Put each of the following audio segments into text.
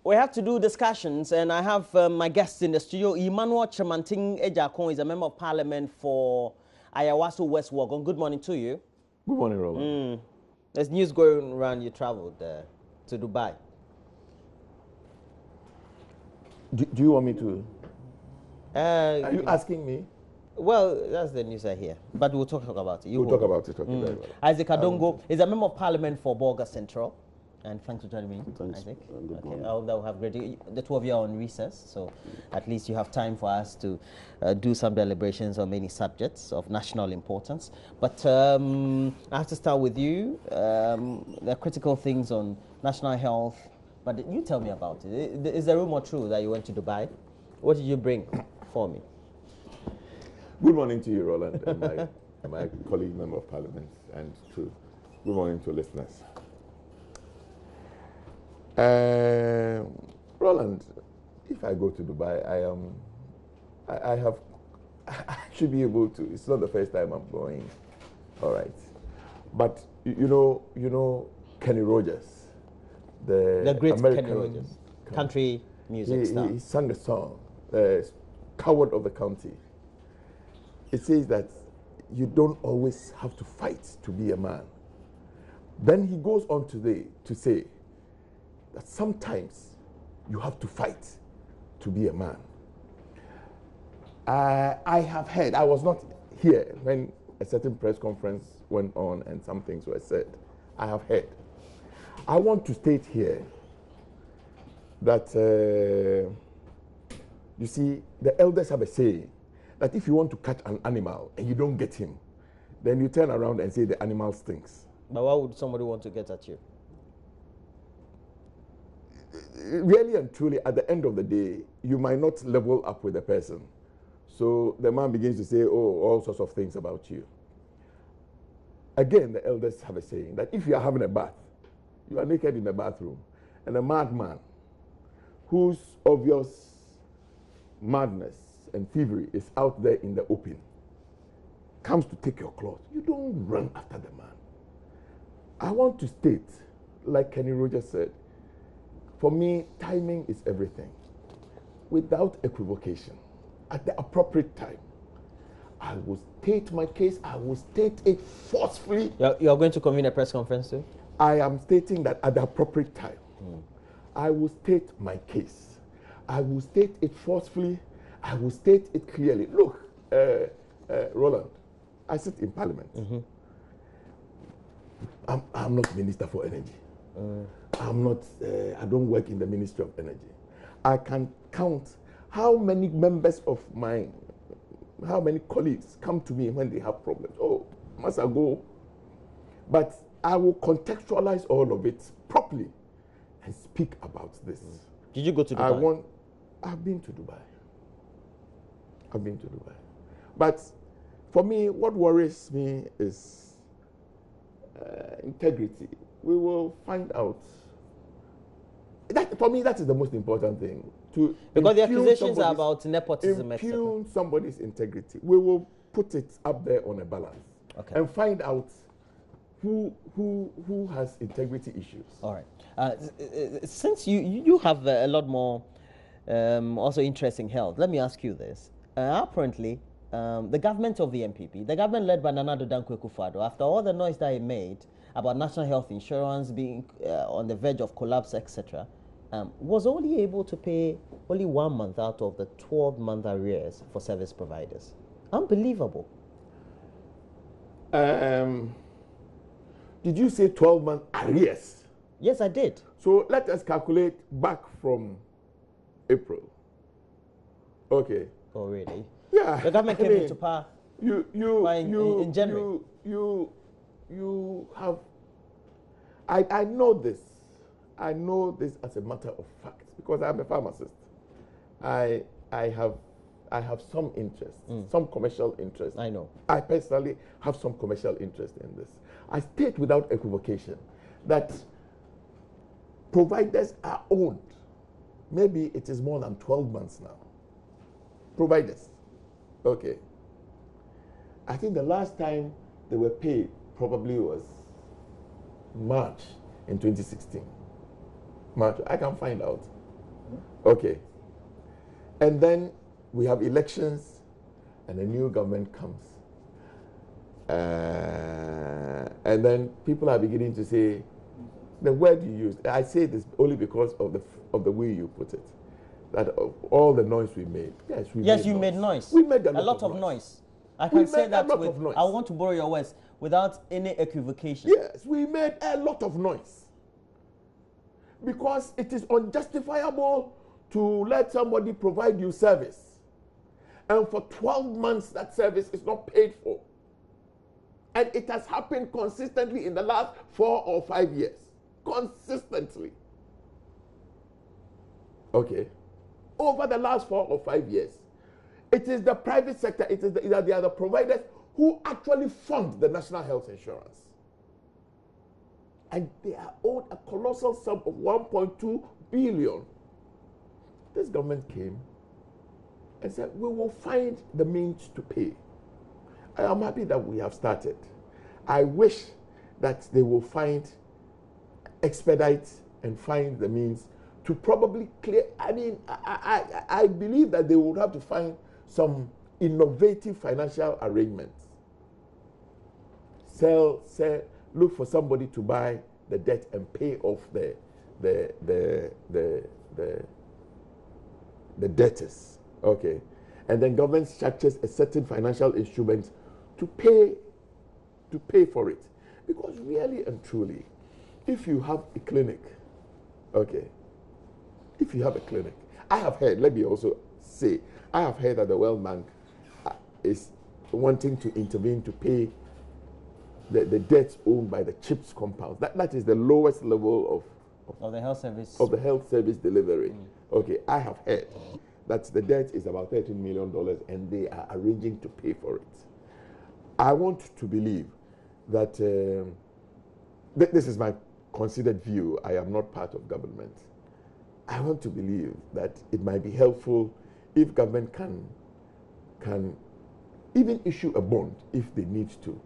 We have to do discussions, and I have my guests in the studio. Emmanuel Chemanting Ejakon is a member of parliament for Ayawaso West Wuogon. Good morning to you. Good morning, Roland. There's news going around you traveled to Dubai. Do you want me to? Are you asking me? Well, that's the news I hear, but we'll talk about it. We'll talk about it. Okay, very well. Isaac Adongo is a member of parliament for Bolga Central. And thanks for joining me, Thanks. Isaac. Good Okay, morning. I hope that we'll have great. The two of you are on recess, so at least you have time for us to do some deliberations on many subjects of national importance. But I have to start with you. There are critical things on national health, but you tell me about it. Is the rumor true that you went to Dubai? What did you bring for me? Good morning to you, Roland, and my colleague, member of parliament, and good morning to listeners. Roland, if I go to Dubai, I should be able to. It's not the first time I'm going, all right. But you know Kenny Rogers, The great American Kenny Rogers, country music star. He sang a song, "Coward of the County." It says that you don't always have to fight to be a man. Then he goes on today to say that sometimes you have to fight to be a man. I have heard, I was not here when a certain press conference went on and some things were said. I have heard. I want to state here that, you see, the elders have a saying that if you want to catch an animal and you don't get him, then you turn around and say the animal stinks. But why would somebody want to get at you? Really and truly, at the end of the day, you might not level up with the person. So the man begins to say, oh, all sorts of things about you. Again, the elders have a saying that if you are having a bath, you are naked in the bathroom, and a madman whose obvious madness and thievery is out there in the open comes to take your clothes, you don't run after the man. I want to state, like Kenny Rogers said, for me, timing is everything. Without equivocation, at the appropriate time, I will state my case, I will state it forcefully. You're going to convene a press conference too? I am stating that at the appropriate time, I will state my case. I will state it forcefully, I will state it clearly. Look, Roland, I sit in parliament. I'm not Minister for Energy. I'm not, I don't work in the Ministry of Energy. I can count how many members of how many colleagues come to me when they have problems. Oh, must I go? But I will contextualize all of it properly and speak about this. Did you go to Dubai? I've been to Dubai. I've been to Dubai. But for me, what worries me is integrity. We will find out. That, for me, that is the most important thing. Because the accusations are about nepotism, etc. Impugn somebody's integrity. We will put it up there on a balance, and find out who has integrity issues. All right. Since you have a lot more also interesting health, let me ask you this. Apparently, the government of the MPP, the government led by Nana Addo Dankwa Akufo-Addo, after all the noise that he made about national health insurance being on the verge of collapse, etc., was only able to pay only 1 month out of the 12-month arrears for service providers. Unbelievable. Did you say 12-month arrears? Yes, I did. So let us calculate back from April. Okay. Oh, really? Yeah. The government came into power in January. You have. I know this. I know this as a matter of fact because I'm a pharmacist. I have some interest, some commercial interest. I know. I personally have some commercial interest in this. I state without equivocation that providers are owned. Maybe it is more than 12 months now. Providers. Okay. I think the last time they were paid probably was March in 2016. March, I can find out. Okay. And then we have elections and a new government comes. And then people are beginning to say, the word you use, I say this only because of the way you put it, that of all the noise we made. Yes, we made noise. We made a lot of noise. I can say that with, I want to borrow your words, without any equivocation. Yes, we made a lot of noise. Because it is unjustifiable to let somebody provide you service, and for 12 months that service is not paid for. And it has happened consistently in the last 4 or 5 years. Consistently. Okay. Over the last 4 or 5 years, it is the private sector, they are the providers who actually fund the national health insurance. And they are owed a colossal sum of 1.2 billion. This government came and said, we will find the means to pay. I am happy that we have started. I wish that they will expedite and find the means to probably clear. I mean, I believe that they would have to find some innovative financial arrangements. Look for somebody to buy the debt and pay off the debtors. Okay. And then government structures a certain financial instrument to pay for it. Because really and truly, if you have a clinic, okay, if you have a clinic, I have heard, let me also say, I have heard that the World Bank is wanting to intervene to pay the debts owned by the CHIPS compounds. That is the lowest level of the health service. Of the health service delivery. Okay, I have heard that the debt is about $13 million and they are arranging to pay for it. I want to believe that this is my considered view. I am not part of government. I want to believe that it might be helpful if government can even issue a bond if they need to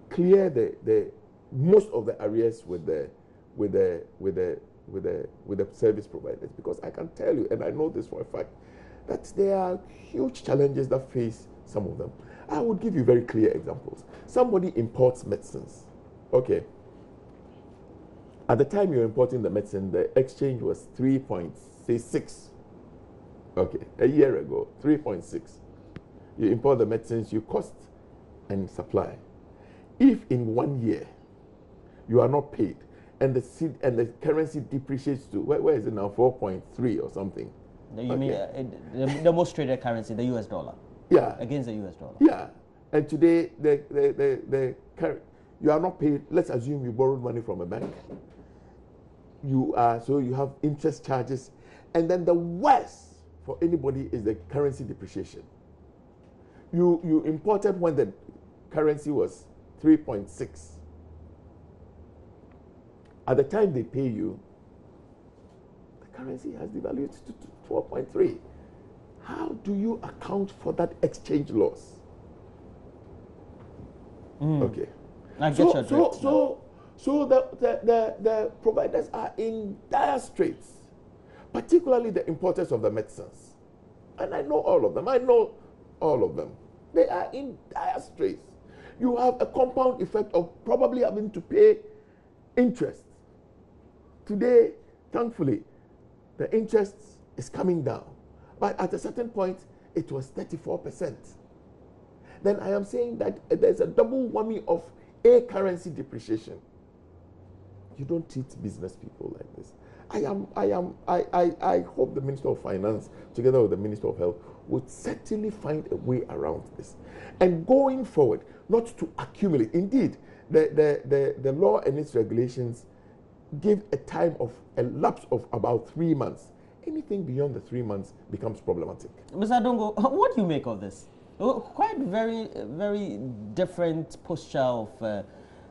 clear the most of the arrears with the service providers, because I can tell you, and I know this for a fact, that there are huge challenges that face some of them. I would give you very clear examples. Somebody imports medicines. Okay. At the time you're importing the medicine, the exchange was 3.66. Okay, a year ago, 3.6. You import the medicines, you cost and supply. If in 1 year you are not paid and the currency depreciates to where is it now, 4.3 or something? You mean the most traded currency, the US dollar? Yeah. Against the US dollar. Yeah. And today you are not paid. Let's assume you borrowed money from a bank. You have interest charges, and then the worst for anybody is the currency depreciation. You imported when the currency was 3.6. At the time they pay you, the currency has devalued to 12.3. How do you account for that exchange loss? Okay. So the providers are in dire straits, particularly the importers of the medicines. And I know all of them. They are in dire straits. You have a compound effect of probably having to pay interest. Today, thankfully, the interest is coming down. But at a certain point, it was 34%. Then I am saying that there's a double whammy of a currency depreciation. You don't treat business people like this. I hope the Minister of Finance, together with the Minister of Health, would certainly find a way around this. And going forward, not to accumulate. Indeed, the law and its regulations give a lapse of about 3 months. Anything beyond the 3 months becomes problematic. Mr. Adongo, what do you make of this? Quite very, very different posture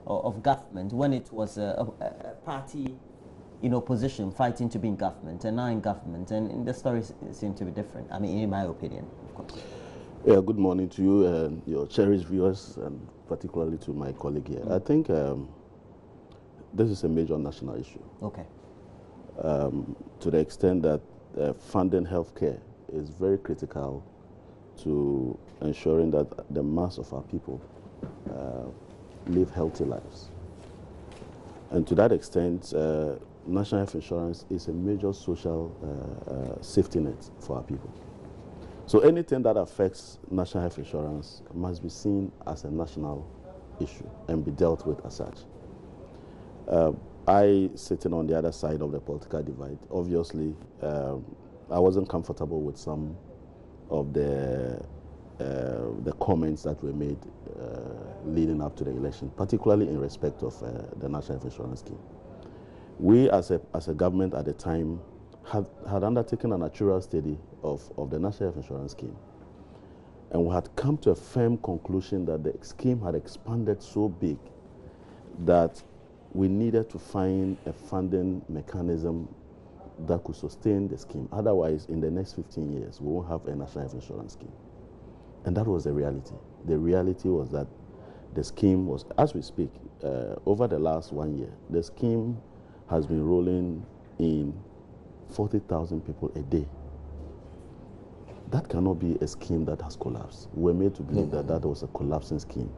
of government when it was a party in opposition fighting to be in government, and now in government, and the stories seem to be different. I mean, in my opinion, of course. Yeah, good morning to you and your cherished viewers, and particularly to my colleague here. I think this is a major national issue. Okay. To the extent that funding healthcare is very critical to ensuring that the mass of our people live healthy lives. And to that extent, national health insurance is a major social safety net for our people. So anything that affects national health insurance must be seen as a national issue and be dealt with as such. I, sitting on the other side of the political divide, obviously, I wasn't comfortable with some of the comments that were made leading up to the election, particularly in respect of the national health insurance scheme. We, as a government at the time, had undertaken a actuarial study of the national health insurance scheme, and we had come to a firm conclusion that the scheme had expanded so big that we needed to find a funding mechanism that could sustain the scheme. Otherwise, in the next 15 years, we won't have a national health insurance scheme. And that was the reality. The reality was that the scheme was, as we speak, over the last 1 year, the scheme has been rolling in 40,000 people a day. That cannot be a scheme that has collapsed. We're made to believe that that was a collapsing scheme.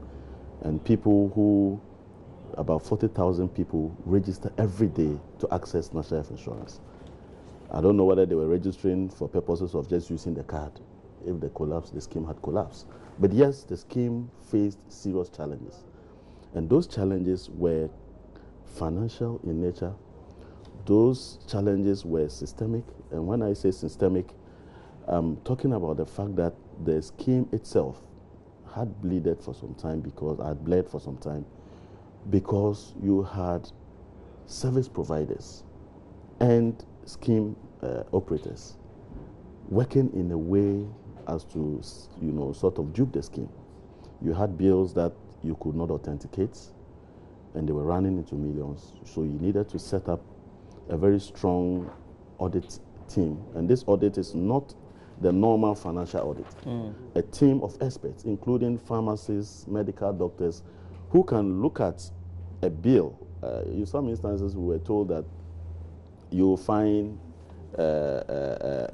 And people who, about 40,000 people register every day to access national health insurance. I don't know whether they were registering for purposes of just using the card. If they collapsed, the scheme had collapsed. But yes, the scheme faced serious challenges. And those challenges were financial in nature. Those challenges were systemic. And when I say systemic, I'm talking about the fact that the scheme itself had bled for some time because you had service providers and scheme operators working in a way as to, sort of dupe the scheme. You had bills that you could not authenticate, and they were running into millions. So you needed to set up a very strong audit team. And this audit is not the normal financial audit. A team of experts, including pharmacists, medical doctors, who can look at a bill. In some instances, we were told that you will find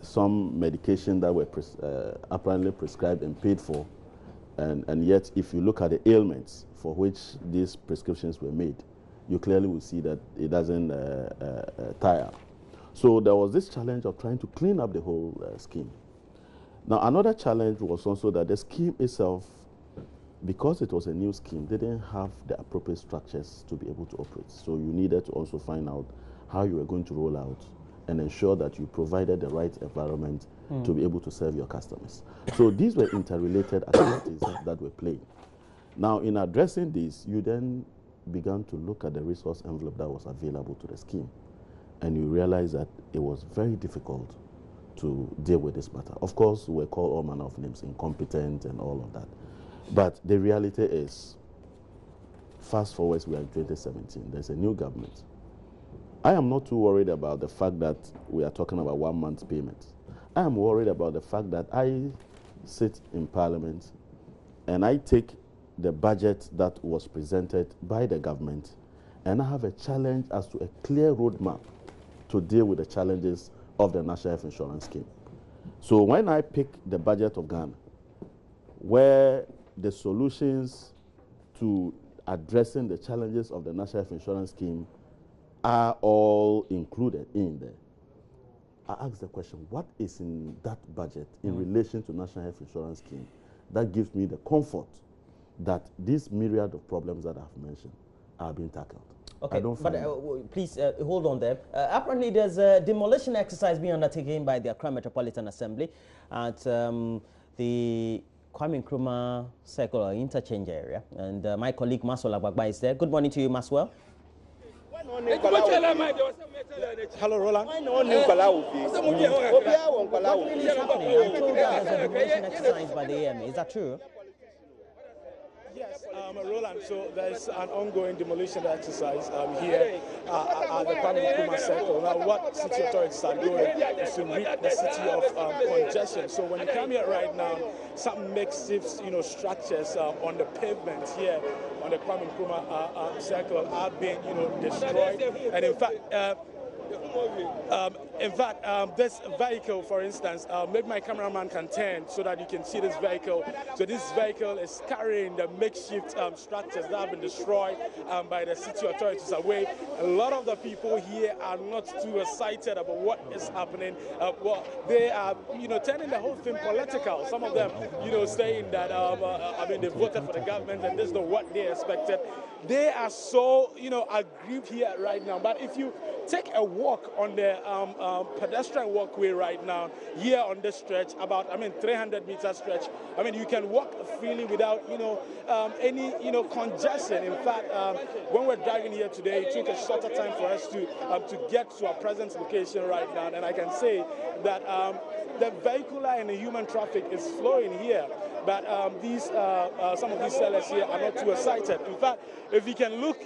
some medication that were apparently prescribed and paid for, and yet if you look at the ailments for which these prescriptions were made, you clearly will see that it doesn't tie up. So there was this challenge of trying to clean up the whole scheme. Now, another challenge was also that the scheme itself, because it was a new scheme, didn't have the appropriate structures to be able to operate. So you needed to also find out how you were going to roll out and ensure that you provided the right environment to be able to serve your customers. So these were interrelated activities that were playing. Now, in addressing this, you then began to look at the resource envelope that was available to the scheme, and you realize that it was very difficult to deal with this matter. Of course, we were called all manner of names, incompetent and all of that. But the reality is, fast forward, we are in 2017. There's a new government. I am not too worried about the fact that we are talking about 1 month's payment. I am worried about the fact that I sit in Parliament and I take the budget that was presented by the government, and I have a challenge as to a clear roadmap to deal with the challenges of the National Health Insurance Scheme. So when I pick the budget of Ghana, where the solutions to addressing the challenges of the National Health Insurance Scheme are all included in there, I ask the question, what is in that budget in relation to National Health Insurance Scheme that gives me the comfort that these myriad of problems that I've mentioned are being tackled? Okay, but please hold on there. Apparently, there's a demolition exercise being undertaken by the Accra Metropolitan Assembly at the Kwame Nkrumah Circle or Interchange area. And my colleague Maswell Agbagba is there. Good morning to you, Maswell. Hello, Roland. What really is happening? I'm told that there's a demolition exercise by the AMA. Is that true? Yes, Roland, so there's an ongoing demolition exercise here at the Kwame Nkrumah Circle. Now, what city authorities are doing is to rid the city of congestion. So when you come here right now, some makeshift, structures on the pavement here on the Kwame Nkrumah Circle are being, destroyed. And in fact, In fact, this vehicle, for instance, maybe my cameraman can turn so that you can see this vehicle. So this vehicle is carrying the makeshift structures that have been destroyed by the city authorities away. A lot of the people here are not too excited about what is happening. Well, they are, turning the whole thing political. Some of them, saying that, they voted for the government and this is not what they expected. They are so, aggrieved here right now. But if you take a walk on the pedestrian walkway right now, here on this stretch, about 300-meter stretch, you can walk freely without any congestion. In fact, when we're driving here today, it took a shorter time for us to get to our present location right now, and I can say that the vehicular and the human traffic is flowing here. But some of these sellers here are not too excited. In fact, if you can look,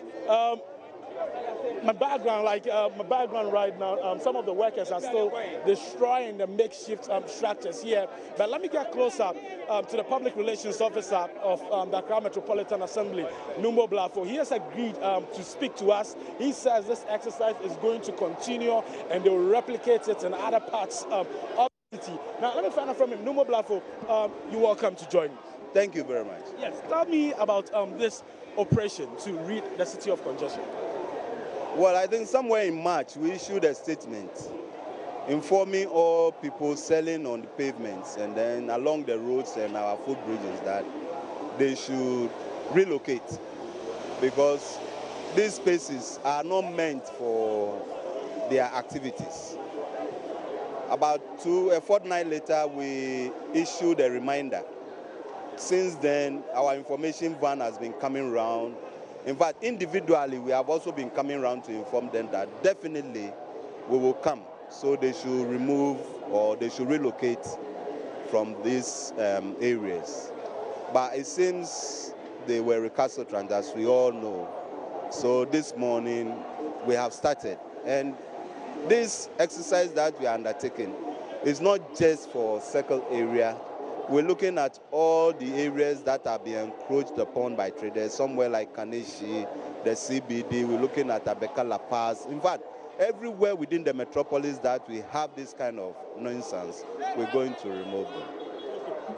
my background right now, some of the workers are still destroying the makeshift structures here. But let me get closer to the public relations officer of the Accra Metropolitan Assembly, Numbo Blafo. He has agreed to speak to us. He says this exercise is going to continue and they will replicate it in other parts of the city. Now, let me find out from him. Numbo Blafo, you're welcome to join me. Thank you very much. Yes, tell me about this operation to rid the city of congestion. Well, I think somewhere in March, we issued a statement informing all people selling on the pavements and then along the roads and our footbridges that they should relocate because these spaces are not meant for their activities. About a fortnight later, we issued a reminder. Since then, our information van has been coming around. In fact, individually, we have also been coming around to inform them that definitely we will come. So they should remove or they should relocate from these areas. But it seems they were recalcitrant, as we all know. So this morning, we have started. And this exercise that we are undertaking is not just for Circle area. We're looking at all the areas that are being encroached upon by traders, somewhere like Kaneshi, the CBD. We're looking at Abeka La Paz. In fact, everywhere within the metropolis that we have this kind of nonsense, we're going to remove them.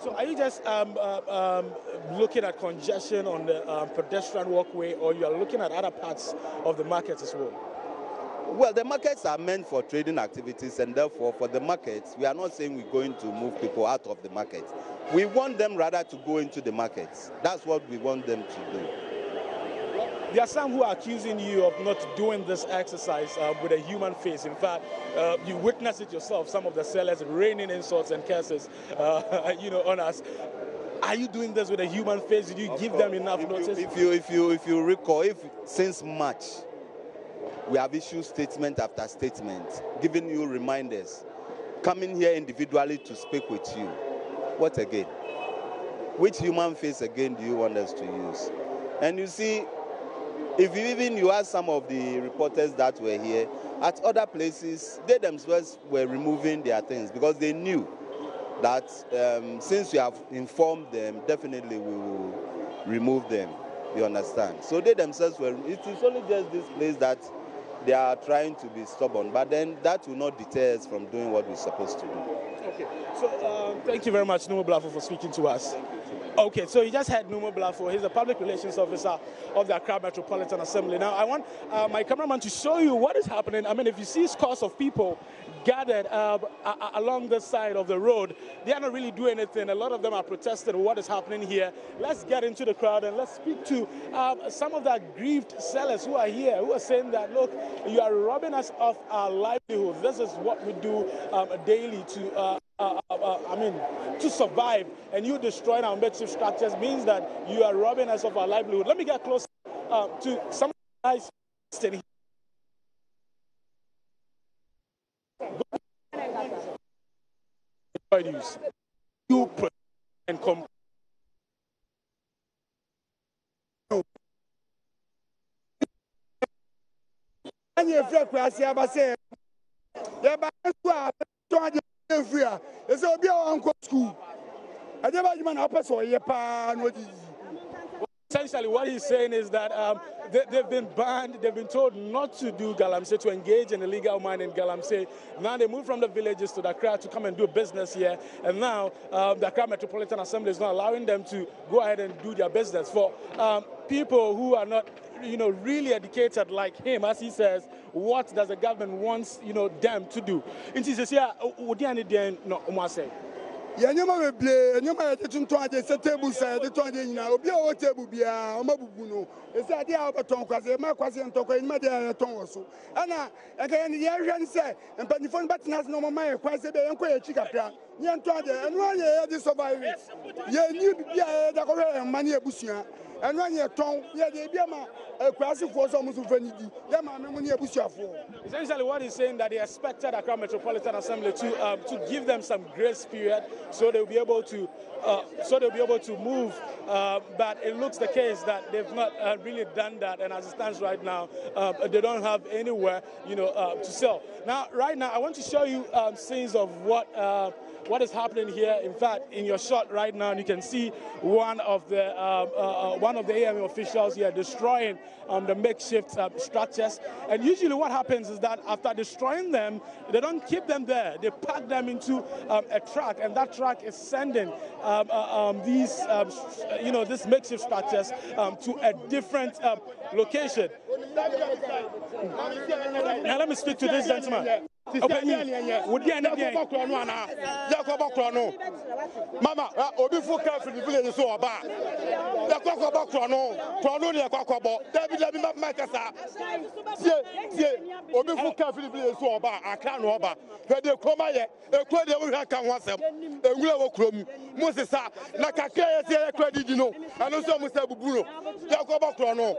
So are you just looking at congestion on the pedestrian walkway, or you are looking at other parts of the market as well? Well, the markets are meant for trading activities, and therefore for the markets, we are not saying we're going to move people out of the market. We want them rather to go into the markets. That's what we want them to do. There are some who are accusing you of not doing this exercise with a human face. In fact, you witnessed it yourself, some of the sellers raining insults and curses on us. Are you doing this with a human face? Did you give them enough notice? If you recall, since March, we have issued statement after statement, giving you reminders, coming here individually to speak with you. What again? Which human face again do you want us to use? And you see, if you ask some of the reporters that were here, at other places, they themselves were removing their things because they knew that since we have informed them, definitely we will remove them, you understand? So they themselves were, it is only just this place that they are trying to be stubborn, but then that will not deter us from doing what we're supposed to do. Okay, so thank you very much, Numo Blafo, for speaking to us. Okay, so you just heard Numo Blafo. He's the public relations officer of the Accra Metropolitan Assembly. Now, I want my cameraman to show you what is happening. I mean, if you see scores of people gathered along this side of the road, they are not really doing anything. A lot of them are protesting what is happening here. Let's get into the crowd and let's speak to some of the aggrieved sellers who are here, who are saying that, look, you are robbing us of our livelihood. This is what we do daily to survive, and you destroying our makeshift structures means that you are robbing us of our livelihood. Let me get close to some guys standing here. You and come. It's a be on school. I never even up so ye pa no Essentially, what he's saying is that they've been banned, they've been told not to do galamsey, to engage in illegal mining galamsey. Now they moved from the villages to Accra to come and do business here, and now the Accra Metropolitan Assembly is not allowing them to go ahead and do their business. For people who are not, really educated like him, as he says, what does the government want, them to do? And he says, yeah, what do you need to say? Yanyama we play, yanyama yete tuntoaje se table sa yete tuntoaje nyina obi a wo table bia o mabubu no e se ade a obeton kwase ma kwase ntoko nyima de yeton wo so ana aka ye hwe nse mpanifo batena no mama ye kwase be yenko ye chikapra nye ntoaje enu anye ye di survive ye ni bia ye da ko hwe mane ebusua enu anye ton ye de bia ma kwase fo so musu fanidi ye ma me mu ne ebusuafo. Essentially, what he's saying that they expected Accra Metropolitan Assembly to give them some grace period, so they'll be able to move. But it looks the case that they've not really done that, and as it stands right now, they don't have anywhere, to sell. Now, right now, I want to show you scenes of what is happening here. In fact, in your shot right now, you can see one of the AMA officials here destroying the makeshift structures. And usually what happens is that after destroying them, they don't keep them there. They pack them into a truck, and that truck is sending these makeshift structures to a different location. Now let me speak to this gentleman. Mama, obi fu ka fi village so oba. Ya kwakwa krono ne kwakwa David makasa. Tie, obi fu ka fi village so oba, aka no oba. He de koma ye, ekwo de wo hwa kan ho asem. Ewura wo krom. Mo sesa na kakra ye se ye credit no. Anu so mo se bubu no. Ya kwakwa krono.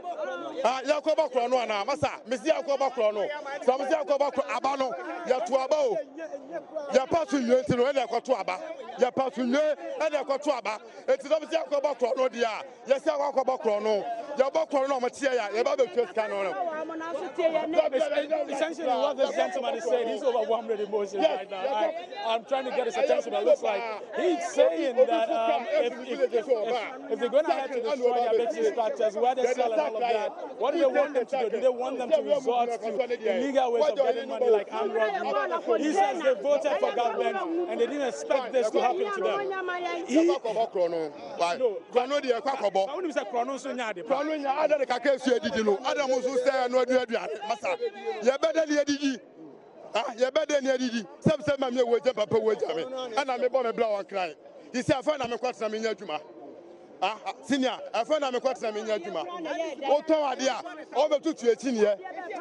Ya kwakwa krono ana masa. Mesi ya kwakwa krono. So mo se ya kwakwa aba no. Ya to aba o. Ya pasu yenti no na kwato aba. Ya pasu nye na kwato aba. Enti no se ya kwakwa krono dia. Ya se ya kwakwa krono. Ya ba krono mo tie ya. Ya ba be twes kan no. Essentially, what this gentleman is saying, he's overwhelmed with emotions right now. I'm trying to get his attention, but it looks like he's saying that if they're going to have to destroy their makeshift structures, where they sell and all of that, what do they want them to do? Do they want them to resort to illegal ways of getting money like armed robbery? He says they voted for government and they didn't expect this to happen to them. You better near Didi. Some mammy will jump up with me, and I'm a bomb blow and cry. He said, I find I'm a quarter in Yajuma. Senior, I find I'm a quarter in Yajuma. Oto idea, over 2 years,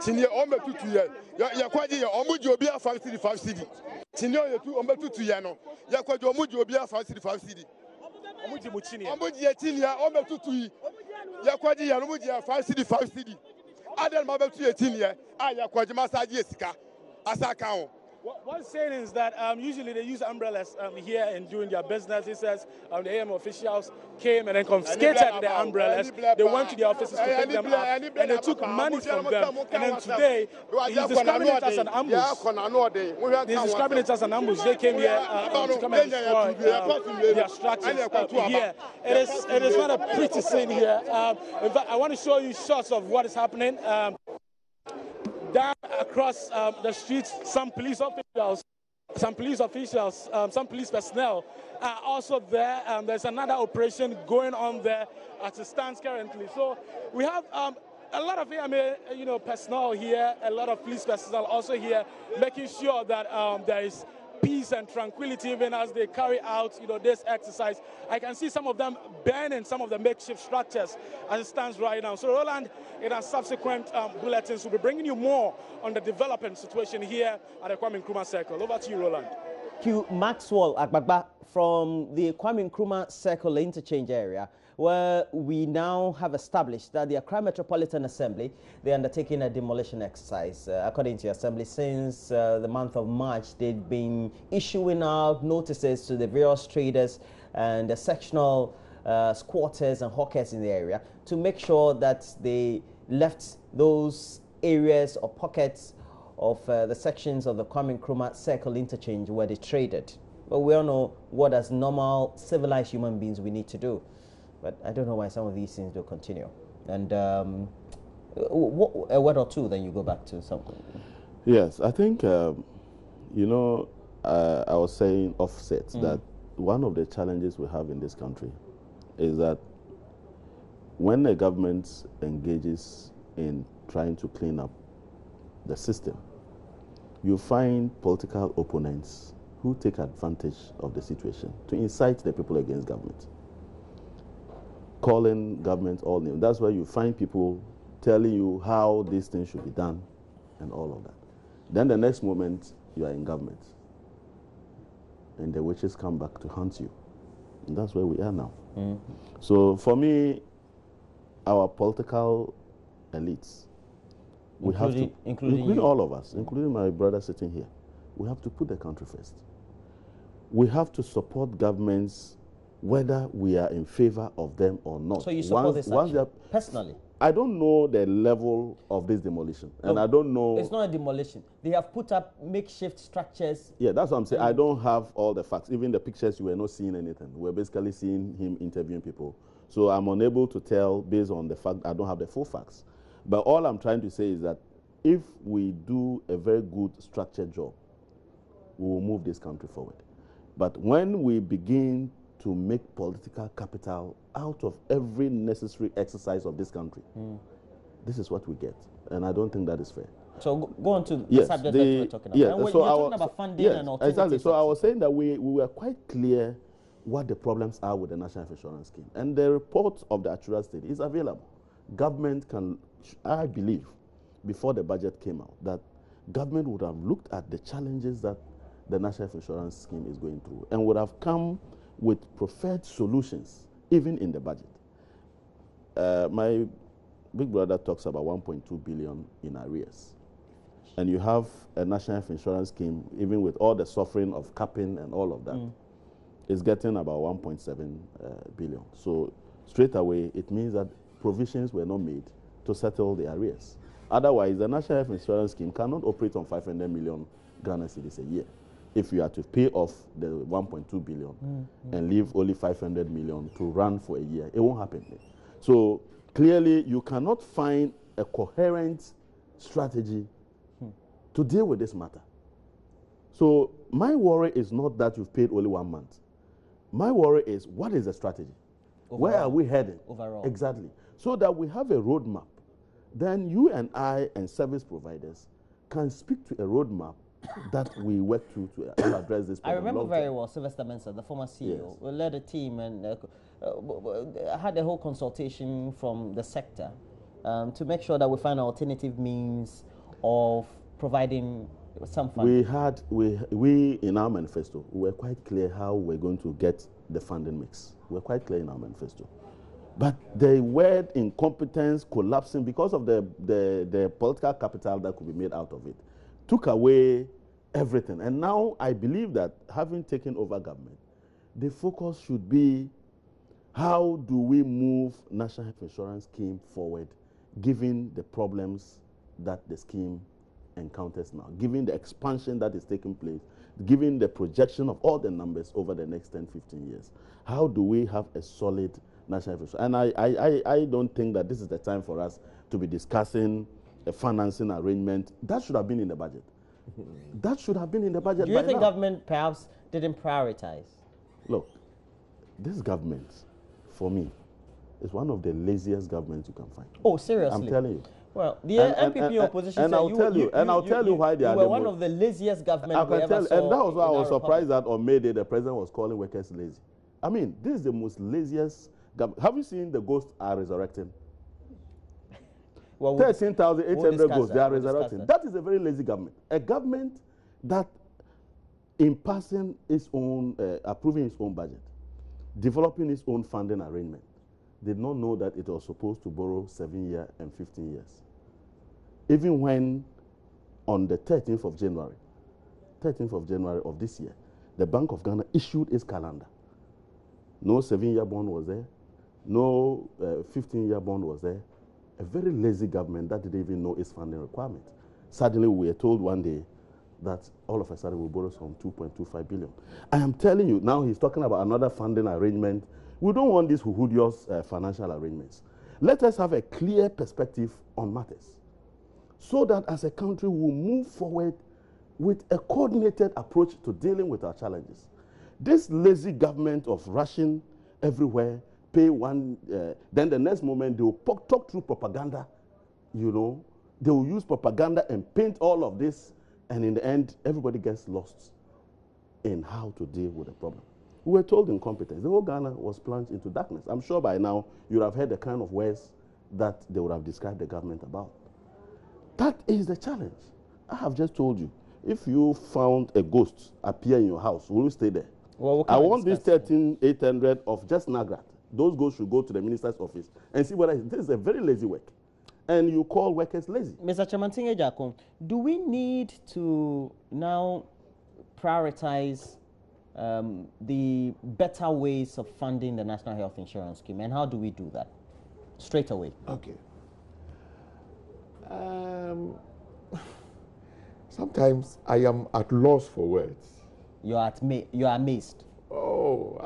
senior, over 2 years. You're quite here, Omujo be a 5 city. Senior, you're 2 over 2 years. You're quite Omujo be a 5 city. Omuji, senior, over 2 years. You're quite here, Omuji, 5 city. Adel Mabel 18 years, I am quite massage Jessica. As I count. What he's saying is that usually they use umbrellas here and doing their business. He says the AM officials came and then confiscated the umbrellas. They went to their offices to pick them up and they took money from them. And then today, he's describing it as an ambush. He's describing it as an ambush. They came here to come and destroy their structures here. It is not a pretty scene here. In fact, I want to show you shots of what is happening. Down across the streets, some police personnel are also there. There's another operation going on there as it stands currently. So we have a lot of AMA, personnel here, a lot of police personnel also here, making sure that there is peace and tranquility even as they carry out, this exercise. I can see some of them burning some of the makeshift structures as it stands right now. So Roland, in our subsequent bulletins, will be bringing you more on the development situation here at the Kwame Nkrumah Circle. Over to you, Roland. Thank you, Maxwell Agbagba, from the Kwame Nkrumah Circle interchange area, where we now have established that the Accra Metropolitan Assembly, they're undertaking a demolition exercise. According to the Assembly, since the month of March, they've been issuing out notices to the various traders and the sectional squatters and hawkers in the area to make sure that they left those areas or pockets of the sections of the Kwame Nkrumah Circle interchange where they traded. But we all know what as normal civilized human beings we need to do. But I don't know why some of these things don't continue. And a word or two, then you go back to something. Yes, I think, you know, I was saying offset that one of the challenges we have in this country is that when a government engages in trying to clean up the system, you find political opponents who take advantage of the situation to incite the people against government, calling government all names. That's why you find people telling you how these things should be done and all of that. Then the next moment, you are in government, and the witches come back to haunt you. And that's where we are now. So for me, our political elites, we have to, including all of us, including my brother sitting here, we have to put the country first. We have to support governments whether we are in favor of them or not. So you support this action, personally? I don't know the level of this demolition, and I don't know. It's not a demolition. They have put up makeshift structures. Yeah, that's what I'm saying. I don't have all the facts. Even the pictures, you were not seeing anything. We're basically seeing him interviewing people. So I'm unable to tell based on the fact I don't have the full facts. But all I'm trying to say is that if we do a very good structured job, we will move this country forward. But when we begin to make political capital out of every necessary exercise of this country, this is what we get. And I don't think that is fair. So go on to the subject that you were talking about. Yeah, and so you're talking about funding and alternatives. Exactly. So I was saying that we were quite clear what the problems are with the National Health Insurance Scheme. And the report of the actuarial study is available. Government can, I believe, before the budget came out, that government would have looked at the challenges that the National Health Insurance Scheme is going through and would have come with preferred solutions, even in the budget. My big brother talks about 1.2 billion in arrears. And you have a National Health Insurance Scheme, even with all the suffering of capping and all of that, is getting about 1.7 billion. So straight away, it means that provisions were not made to settle the arrears. Otherwise, the National Health Insurance Scheme cannot operate on 500 million Ghana cedis a year. If you are to pay off the 1.2 billion and leave only 500 million to run for a year, it won't happen. So clearly, you cannot find a coherent strategy to deal with this matter. So my worry is not that you've paid only 1 month. My worry is, what is the strategy? Overall. Where are we heading? Overall. Exactly. So that we have a roadmap. Then you and I and service providers can speak to a roadmap that we work through to address this problem. I remember very well Sylvester Mensah, the former CEO, led a team and had a whole consultation from the sector to make sure that we find alternative means of providing some funding. We in our manifesto, we were quite clear how we're going to get the funding mix. We're quite clear in our manifesto. But the word incompetence, collapsing, because of the political capital that could be made out of it, took away everything. And now I believe that having taken over government, the focus should be how do we move National Health Insurance Scheme forward, given the problems that the scheme encounters now, given the expansion that is taking place, given the projection of all the numbers over the next 10, 15 years. How do we have a solid National Health Insurance? And I don't think that this is the time for us to be discussing a financing arrangement. That should have been in the budget. That should have been in the budget. Do you think government perhaps didn't prioritize? Look, this government, for me, is one of the laziest governments you can find. Oh, seriously? I'm telling you. Well, the MPP opposition and I'll tell you why they are were one of the laziest governments we ever saw. And that was why I was surprised that on May Day the president was calling workers lazy. I mean, this is the most laziest government. Have you seen the ghosts are resurrecting? Well, 13,800 ghosts, they are resurrecting. That is a very lazy government. A government that, in passing its own, approving its own budget, developing its own funding arrangement, did not know that it was supposed to borrow 7 years and 15 years. Even when, on the 13th of January of this year, the Bank of Ghana issued its calendar. No 7-year bond was there, no 15-year bond was there. A very lazy government that didn't even know its funding requirement. Suddenly we were told one day that all of a sudden we'll borrow some 2.25 billion. I am telling you, now he's talking about another funding arrangement. We don't want these huhudious financial arrangements. Let us have a clear perspective on matters so that as a country we'll move forward with a coordinated approach to dealing with our challenges. This lazy government of rushing everywhere, pay one, then the next moment they will talk through propaganda, you know, they will use propaganda and paint all of this, and in the end, everybody gets lost in how to deal with the problem. We were told incompetence. The whole Ghana was plunged into darkness. I'm sure by now you would have heard the kind of words that they would have described the government about. That is the challenge. I have just told you, if you found a ghost appear in your house, will you stay there? Well, I want this 13,800 of just Nagrat. Those ghosts should go to the minister's office and see whether this is a very lazy work. And you call workers lazy. Mr. Chairman, do we need to now prioritize the better ways of funding the National Health Insurance Scheme? And how do we do that? Straight away. Okay. Sometimes I am at loss for words. You are amazed. Oh,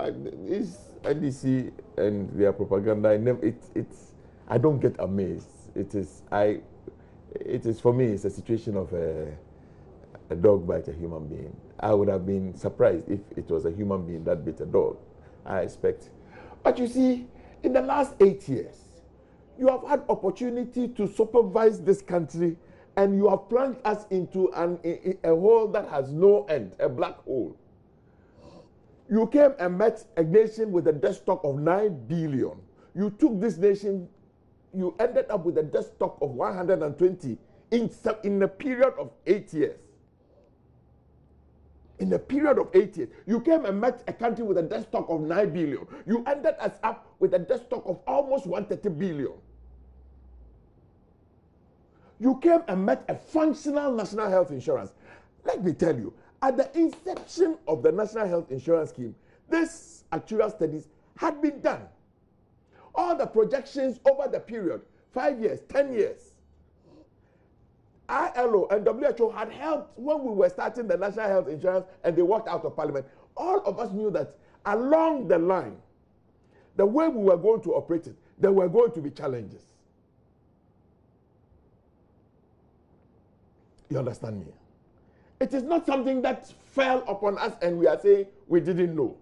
this NDC and their propaganda, I don't get amazed. It is for me, it's a situation of a dog bite a human being. I would have been surprised if it was a human being that bit a dog, I expect. But you see, in the last 8 years, you have had opportunity to supervise this country, and you have plunged us into a hole that has no end, a black hole. You came and met a nation with a debt stock of 9 billion. You took this nation, you ended up with a debt stock of 120 in a period of 8 years. In a period of 8 years, you came and met a country with a debt stock of 9 billion. You ended us up with a debt stock of almost 130 billion. You came and met a functional national health insurance. Let me tell you, at the inception of the National Health Insurance Scheme, this actuarial studies had been done. All the projections over the period, 5 years, 10 years, ILO and WHO had helped when we were starting the National Health Insurance and they walked out of Parliament. All of us knew that along the line, the way we were going to operate it, there were going to be challenges. You understand me? It is not something that fell upon us and we are saying we didn't know.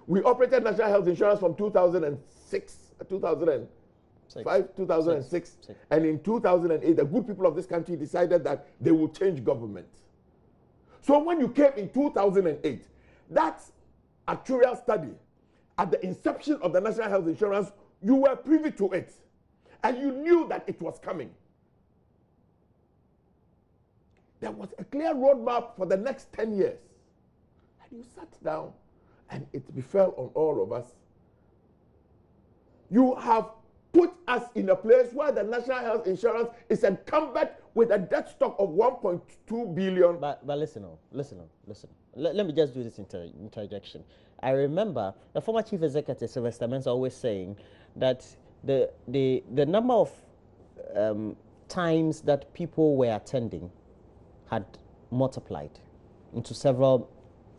We operated National Health Insurance from 2006, 2006, and in 2008, the good people of this country decided that they would change government. So when you came in 2008, that actuarial study at the inception of the National Health Insurance, you were privy to it, and you knew that it was coming. There was a clear roadmap for the next 10 years. And you sat down and it befell on all of us. You have put us in a place where the National Health Insurance is encumbered with a debt stock of 1.2 billion. But listen. Let me just do this interjection. I remember the former Chief Executive, Sylvester Mensah, always saying that the number of times that people were attending had multiplied into several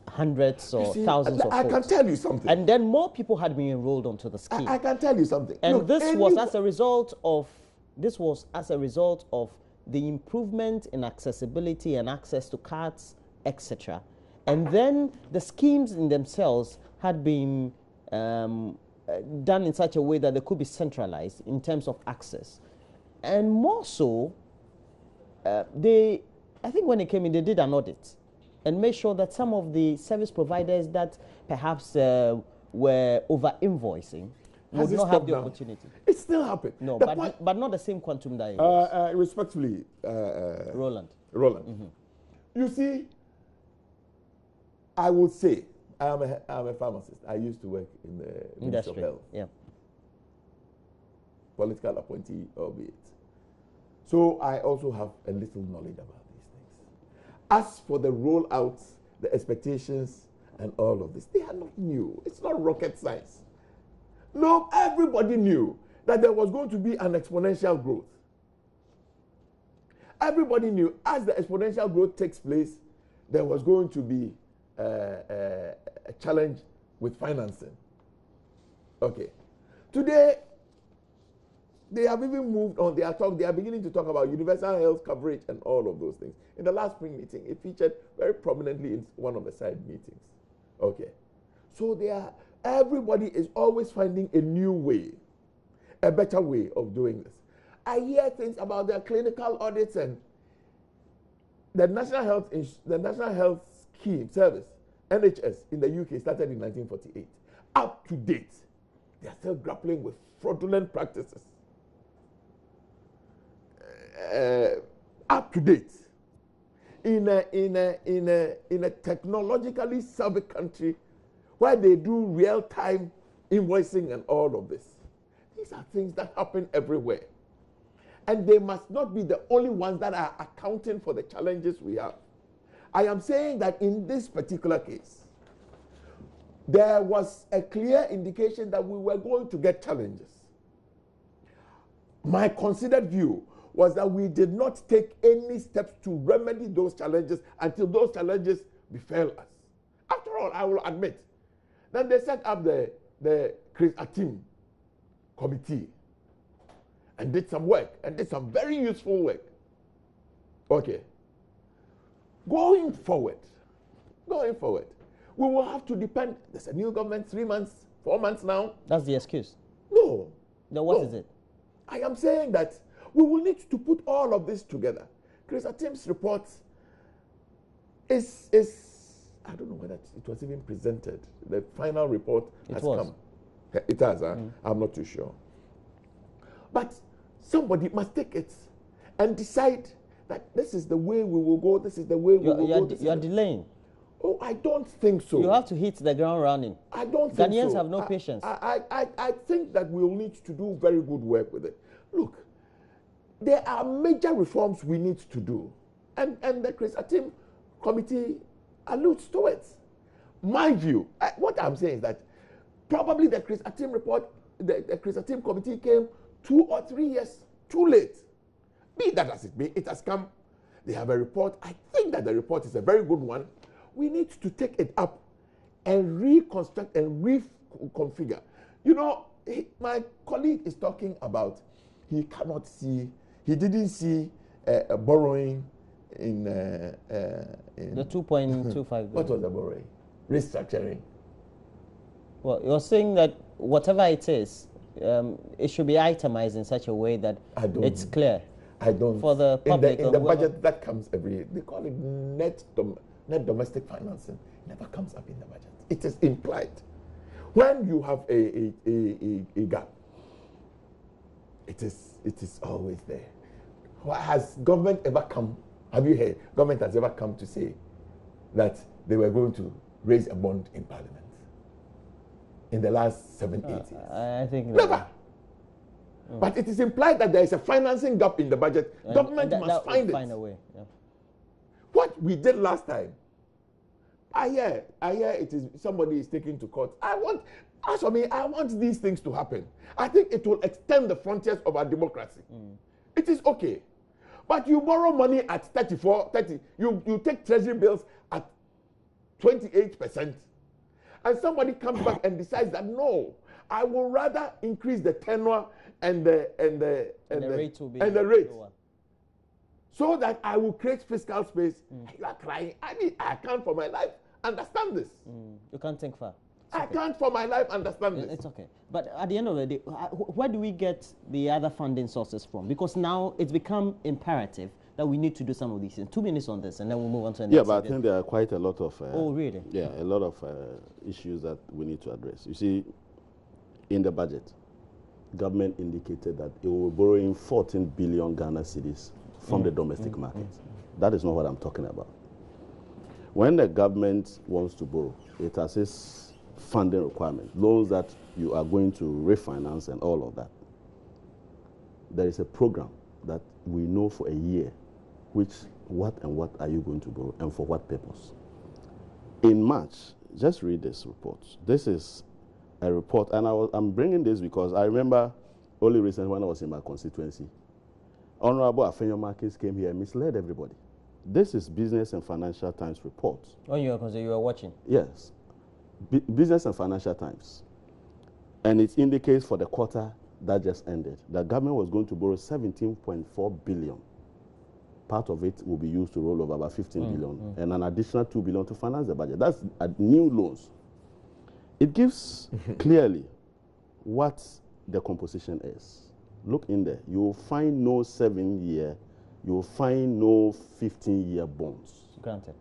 hundreds or thousands of I can tell you something. And then more people had been enrolled onto the scheme. I can tell you something. And look, this was as a result of the improvement in accessibility and access to cards, etc. And then the schemes in themselves had been done in such a way that they could be centralized in terms of access. And more so, I think when it came in, they did an audit and made sure that some of the service providers that perhaps were over-invoicing would not have the opportunity. It still happened. No, but not the same quantum that it was. Respectfully, Roland. Mm-hmm. You see, I would say, I'm a pharmacist. I used to work in the Ministry of Health. Yeah. Political appointee, albeit. So I also have a little knowledge about these things. As for the rollouts, the expectations, and all of this, they are not new. It's not rocket science. No, everybody knew that there was going to be an exponential growth. Everybody knew as the exponential growth takes place, there was going to be a challenge with financing. Okay. Today, they have even moved on. They are beginning to talk about universal health coverage and all of those things. In the last spring meeting, it featured very prominently in one of the side meetings. Okay. So everybody is always finding a new way, a better way of doing this. I hear things about their clinical audits and the National Health Scheme Service, NHIS, in the UK started in 1948. Up to date, they are still grappling with fraudulent practices. Up to date, in a technologically savvy country where they do real-time invoicing and all of this. These are things that happen everywhere. And they must not be the only ones that are accounting for the challenges we have. I am saying that in this particular case, there was a clear indication that we were going to get challenges. My considered view was that we did not take any steps to remedy those challenges until those challenges befell us. After all, I will admit, then they set up the Chris Atim committee and did some work, and did some very useful work. Okay. Going forward, we will have to depend. There's a new government, 3 months, 4 months now. That's the excuse. No. Then what is it? I am saying that we will need to put all of this together. Chris Atim's report is I don't know whether it was even presented. The final report has come. It has, huh? I'm not too sure. But somebody must take it and decide that this is the way we will go, this is the way we will go. You are delaying. Oh, I don't think so. You have to hit the ground running. I don't think so. Ghanaians have no patience. I think that we'll need to do very good work with it. Look, there are major reforms we need to do. And the Chris Atim committee alludes to it. My view, what I'm saying is that probably the Chris Atim report, the Chris Atim committee came 2 or 3 years too late. Be that as it may, it has come. They have a report. I think that the report is a very good one. We need to take it up and reconstruct and reconfigure. You know, my colleague is talking about he didn't see borrowing in the 2.25. What was the borrowing? Restructuring. Well, you're saying that whatever it is, it should be itemized in such a way that it's clear. I don't. For the public. In the budget that comes every year, they call it net domestic financing. It never comes up in the budget. It is implied. When you have a gap, it is always there. Has government ever come? Have you heard? Government has ever come to say that they were going to raise a bond in Parliament in the last 7, 8 years? I think never. But it is implied that there is a financing gap in the budget. Government must find a way. Yeah. What we did last time, I hear it is somebody is taken to court. As for me, I want these things to happen. I think it will extend the frontiers of our democracy. It is okay. But you borrow money at 30, you take treasury bills at 28%, and somebody comes back and decides that no, I will rather increase the tenure and the rate will be lower, so that I will create fiscal space. You are crying. I can't for my life understand this. You can't think far. I can't for my life understand this. It's okay. But at the end of the day, where do we get the other funding sources from? Because now it's become imperative that we need to do some of these things. 2 minutes on this, and then we'll move on to the next. Yeah, but I think there are quite a lot of... oh, really? Yeah, a lot of issues that we need to address. You see, in the budget, government indicated that it will be borrowing 14 billion Ghana cedis from the domestic market. That is not what I'm talking about. When the government wants to borrow, it has its funding requirement, loans that you are going to refinance and all of that. There is a program that we know for a year, what are you going to borrow and for what purpose. In March, just read this report. This is a report, and I'm bringing this because I remember only recently when I was in my constituency, Honorable Afenyo Marcus came here and misled everybody. This is Business and Financial Times report. Oh, you were watching? Yes. Business and Financial Times. And it indicates for the quarter that just ended, the government was going to borrow 17.4 billion. Part of it will be used to roll over about 15 billion and an additional 2 billion to finance the budget. That's new loans. It gives clearly what the composition is. Look in there. You will find no 7-year, you will find no 15-year bonds. Granted.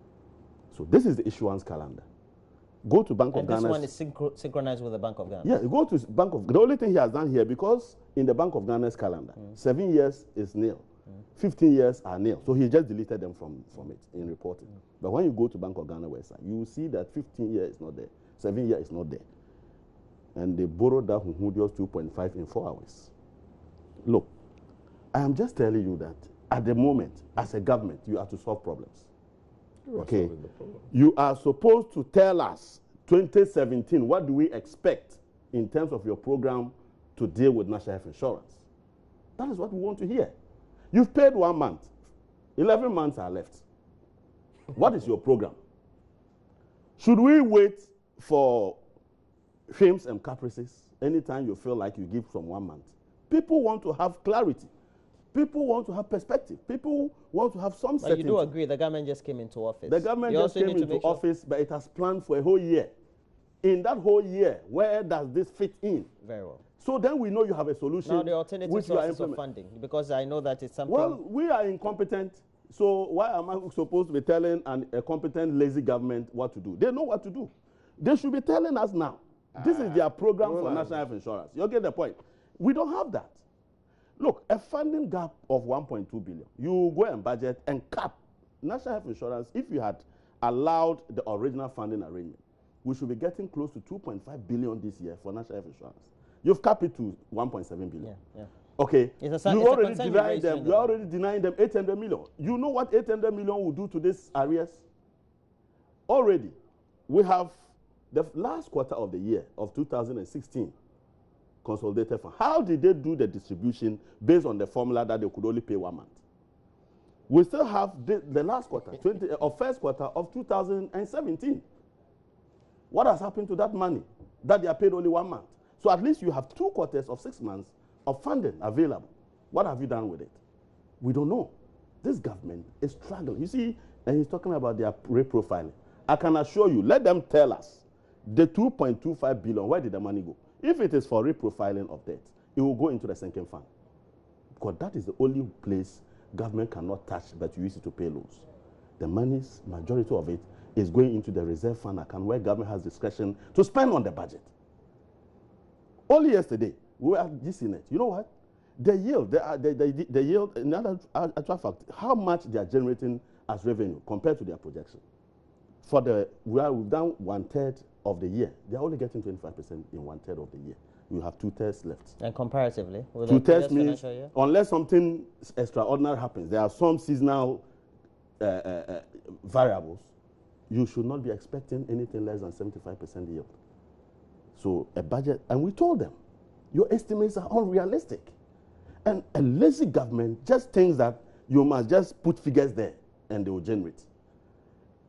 So this is the issuance calendar. Go to Bank of Ghana. And this one is synchronized with the Bank of Ghana. Yeah, go to Bank of. The only thing he has done here, because in the Bank of Ghana's calendar, 7 years is nil, 15 years are nil. So he just deleted them from it in reporting. But when you go to Bank of Ghana website, you will see that 15 years is not there, 7 years is not there, and they borrowed that Hunhudios 2.5 in 4 hours. Look, I am just telling you that at the moment, as a government, you have to solve problems. Okay, you are supposed to tell us 2017, what do we expect in terms of your program to deal with national health insurance? That is what we want to hear. You've paid 1 month, 11 months are left. What is your program? Should we wait for whims and caprices anytime you feel like you give from 1 month? People want to have clarity. People want to have perspective. People want to have some certainty. But you do agree the government just came into office. The government just came into office, but it has planned for a whole year. In that whole year, where does this fit in? Very well. So then we know you have a solution. Now the alternative sources of funding, because I know that it's something. Well, we are incompetent. So why am I supposed to be telling a competent, lazy government what to do? They know what to do. They should be telling us now. This is their program for national health insurance. You get the point? We don't have that. Look, a funding gap of 1.2 billion. You go and budget and cap national health insurance. If you had allowed the original funding arrangement, we should be getting close to 2.5 billion this year for national health insurance. You've capped it to 1.7 billion. Yeah. Okay. You already denied them. You're already denying them 800 million. You know what 800 million will do to this arrears? Already, we have the last quarter of the year of 2016 consolidated fund. How did they do the distribution based on the formula that they could only pay 1 month? We still have the last quarter, first quarter of 2017. What has happened to that money that they are paid only 1 month? So at least you have 2 quarters of 6 months of funding available. What have you done with it? We don't know. This government is struggling. You see, and he's talking about their reprofiling. I can assure you, let them tell us the 2.25 billion, where did the money go? If it is for reprofiling of debt, it will go into the sinking fund. Because that is the only place government cannot touch, but you use it to pay loans. The money's majority of it is going into the reserve fund account where government has discretion to spend on the budget. Only yesterday, we were at GCNet. You know what? The yield, the yield, another actual fact, how much they are generating as revenue compared to their projection. We've done 1/3 of the year. They're only getting 25% in 1/3 of the year. You have 2/3 left. And comparatively, with 2/3 means unless something extraordinary happens, there are some seasonal variables. You should not be expecting anything less than 75% yield. So a budget, and we told them, your estimates are unrealistic. And a lazy government just thinks that you must just put figures there and they will generate.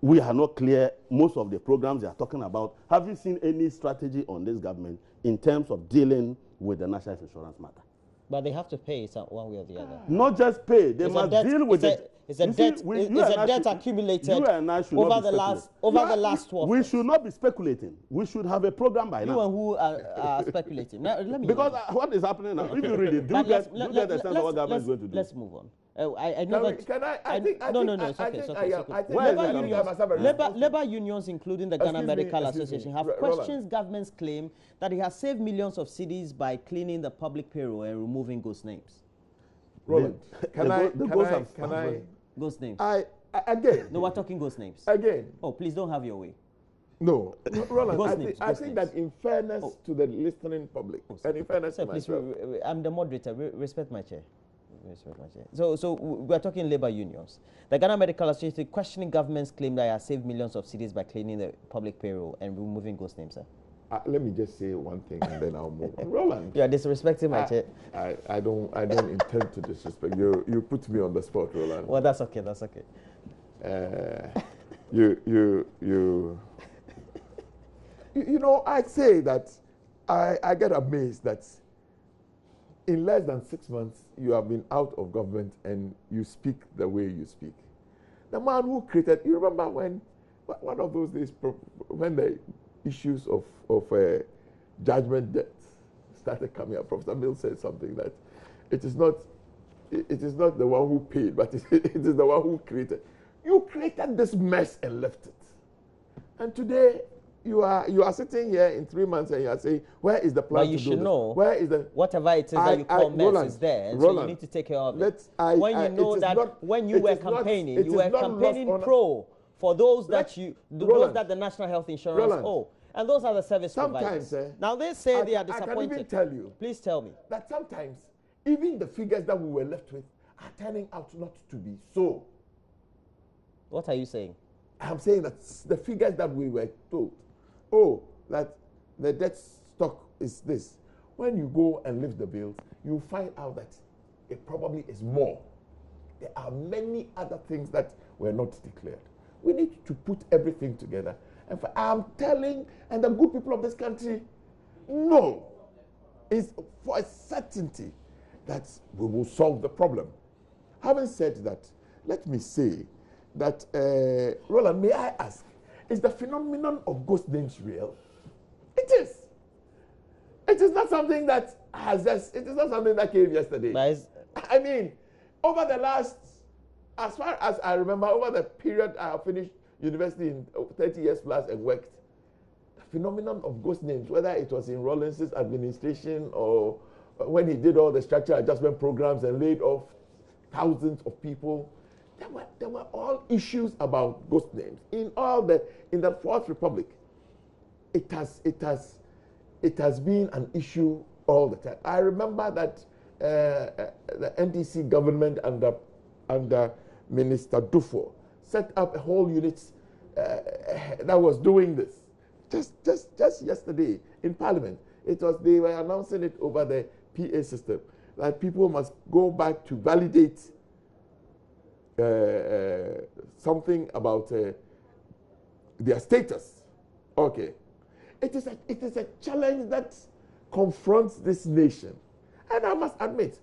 We are not clear. Most of the programs they are talking about. Have you seen any strategy on this government in terms of dealing with the national insurance matter? But they have to pay one way or the other. Not just pay. They must deal with it. It's a debt accumulated over the last 12 We should not be speculating. We should have a program by now. You and who are speculating. Now, let me because what is happening now, if you read it, do get the sense of what government is going to do. Let's move on. I know that. Can I think it's okay. Labor unions, including the Ghana Medical Association, have questioned government's claim that it has saved millions of cedis by cleaning the public payroll and removing ghost names. Roland, can I? Ghost names. Again. No, we're talking ghost names. Again. Oh, please don't have your way. No, Roland, I think names. that in fairness to the listening public, and in fairness to please, myself. I'm the moderator. Respect my chair. So we're talking labor unions. The Ghana Medical Association questioning government's claim that it has saved millions of cedis by cleaning the public payroll and removing ghost names, sir. Let me just say one thing and then I'll move on. Roland. You are disrespecting my chair. I don't intend to disrespect you. You put me on the spot, Roland. Well, that's okay. That's okay. You know, I say that I get amazed that in less than 6 months you have been out of government and you speak the way you speak. The man who created, you remember when one of those days when the issues of judgment debt started coming up, Professor Mill said something that it is not the one who paid, but it is the one who created. You created this mess and left it. And today you are sitting here in 3 months and you are saying, where is the plan? But you to should do this? know where is the whatever it is that you call mess Roland, is there, and Roland, so you need to take care of it. it When you were campaigning, you were campaigning pro for those that the National Health Insurance owe. And those are the service providers. Now they say they are disappointed. I can even tell you. Please tell me. That sometimes even the figures that we were left with are turning out not to be so. What are you saying? I'm saying that the figures that we were told, that the debt stock is this. When you go and lift the bills, you find out that it probably is more. There are many other things that were not declared. We need to put everything together. And I'm telling, and the good people of this country know, is for a certainty that we will solve the problem. Having said that, let me say that, Roland, may I ask, is the phenomenon of ghost names real? It is. It is not something that it is not something that came yesterday. I mean, over the last, as far as I remember, over the period I have finished university in 30 years plus and worked, the phenomenon of ghost names, whether it was in Rawlins's administration or when he did all the structural adjustment programs and laid off thousands of people, there were all issues about ghost names. In the Fourth Republic, it has been an issue all the time. I remember that the NDC government under Minister Dufo set up a whole unit that was doing this. Just yesterday in Parliament, they were announcing it over the PA system that people must go back to validate something about their status. Okay, it is a challenge that confronts this nation, and I must admit,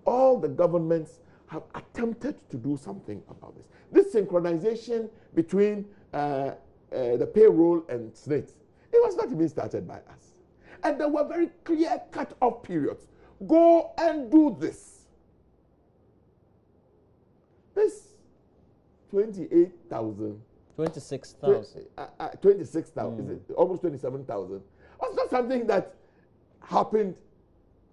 all the governments have attempted to do something about this. This synchronization between the payroll and SNIT, it was not even started by us. And there were very clear cut-off periods. Go and do this. This 28,000. 26,000. 26,000, almost 27,000, was not something that happened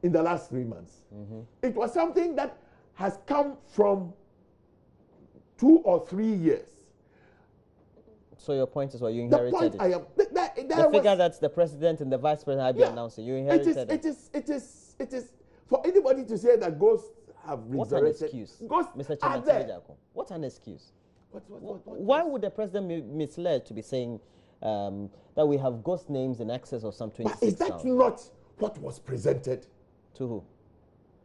in the last 3 months. Mm-hmm. It was something that has come from 2 or 3 years. So your point is what you inherited. The point it. I am the figure that the president and the vice president have been announcing. You inherited it is for anybody to say that ghosts have resurrected. What an excuse, ghosts Mr. are there. What an excuse. What Why would the president be misled to be saying that we have ghost names in excess of some 26,000? Is that not what was presented? To who?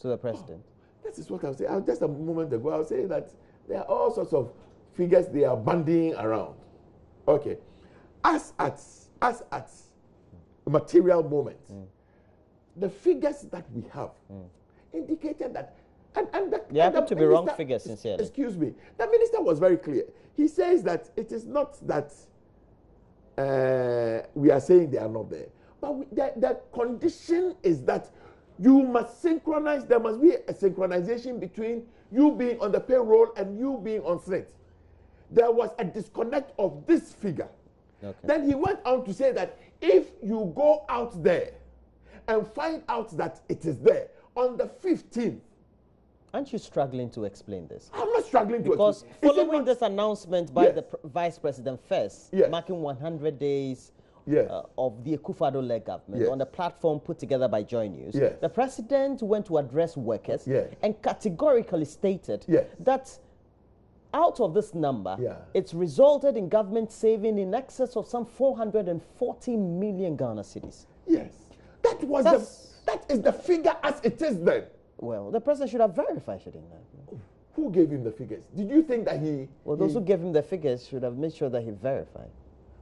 To the president. This is what I was saying. Just a moment ago, I was saying that there are all sorts of figures they are bandying around. Okay. As at material moment, the figures that we have indicated that, they happen to be wrong figures, sincerely. Excuse me. The minister was very clear. He says that it is not that we are saying they are not there, but the condition is that you must synchronize. There must be a synchronization between you being on the payroll and you being on SNIT. There was a disconnect of this figure. Okay. Then he went on to say that if you go out there and find out that it is there on the 15th. Aren't you struggling to explain this? I'm not struggling to explain. Because following this announcement by the vice president first, marking 100 days of the Akufo-Addo-led government on the platform put together by Joy News, the president went to address workers and categorically stated that out of this number, it's resulted in government saving in excess of some 440 million Ghana cedis. Yes. That is the figure as it is then. Well, the president should have verified, shouldn't he? Who gave him the figures? Did you think that he... Well, those who gave him the figures should have made sure that he verified.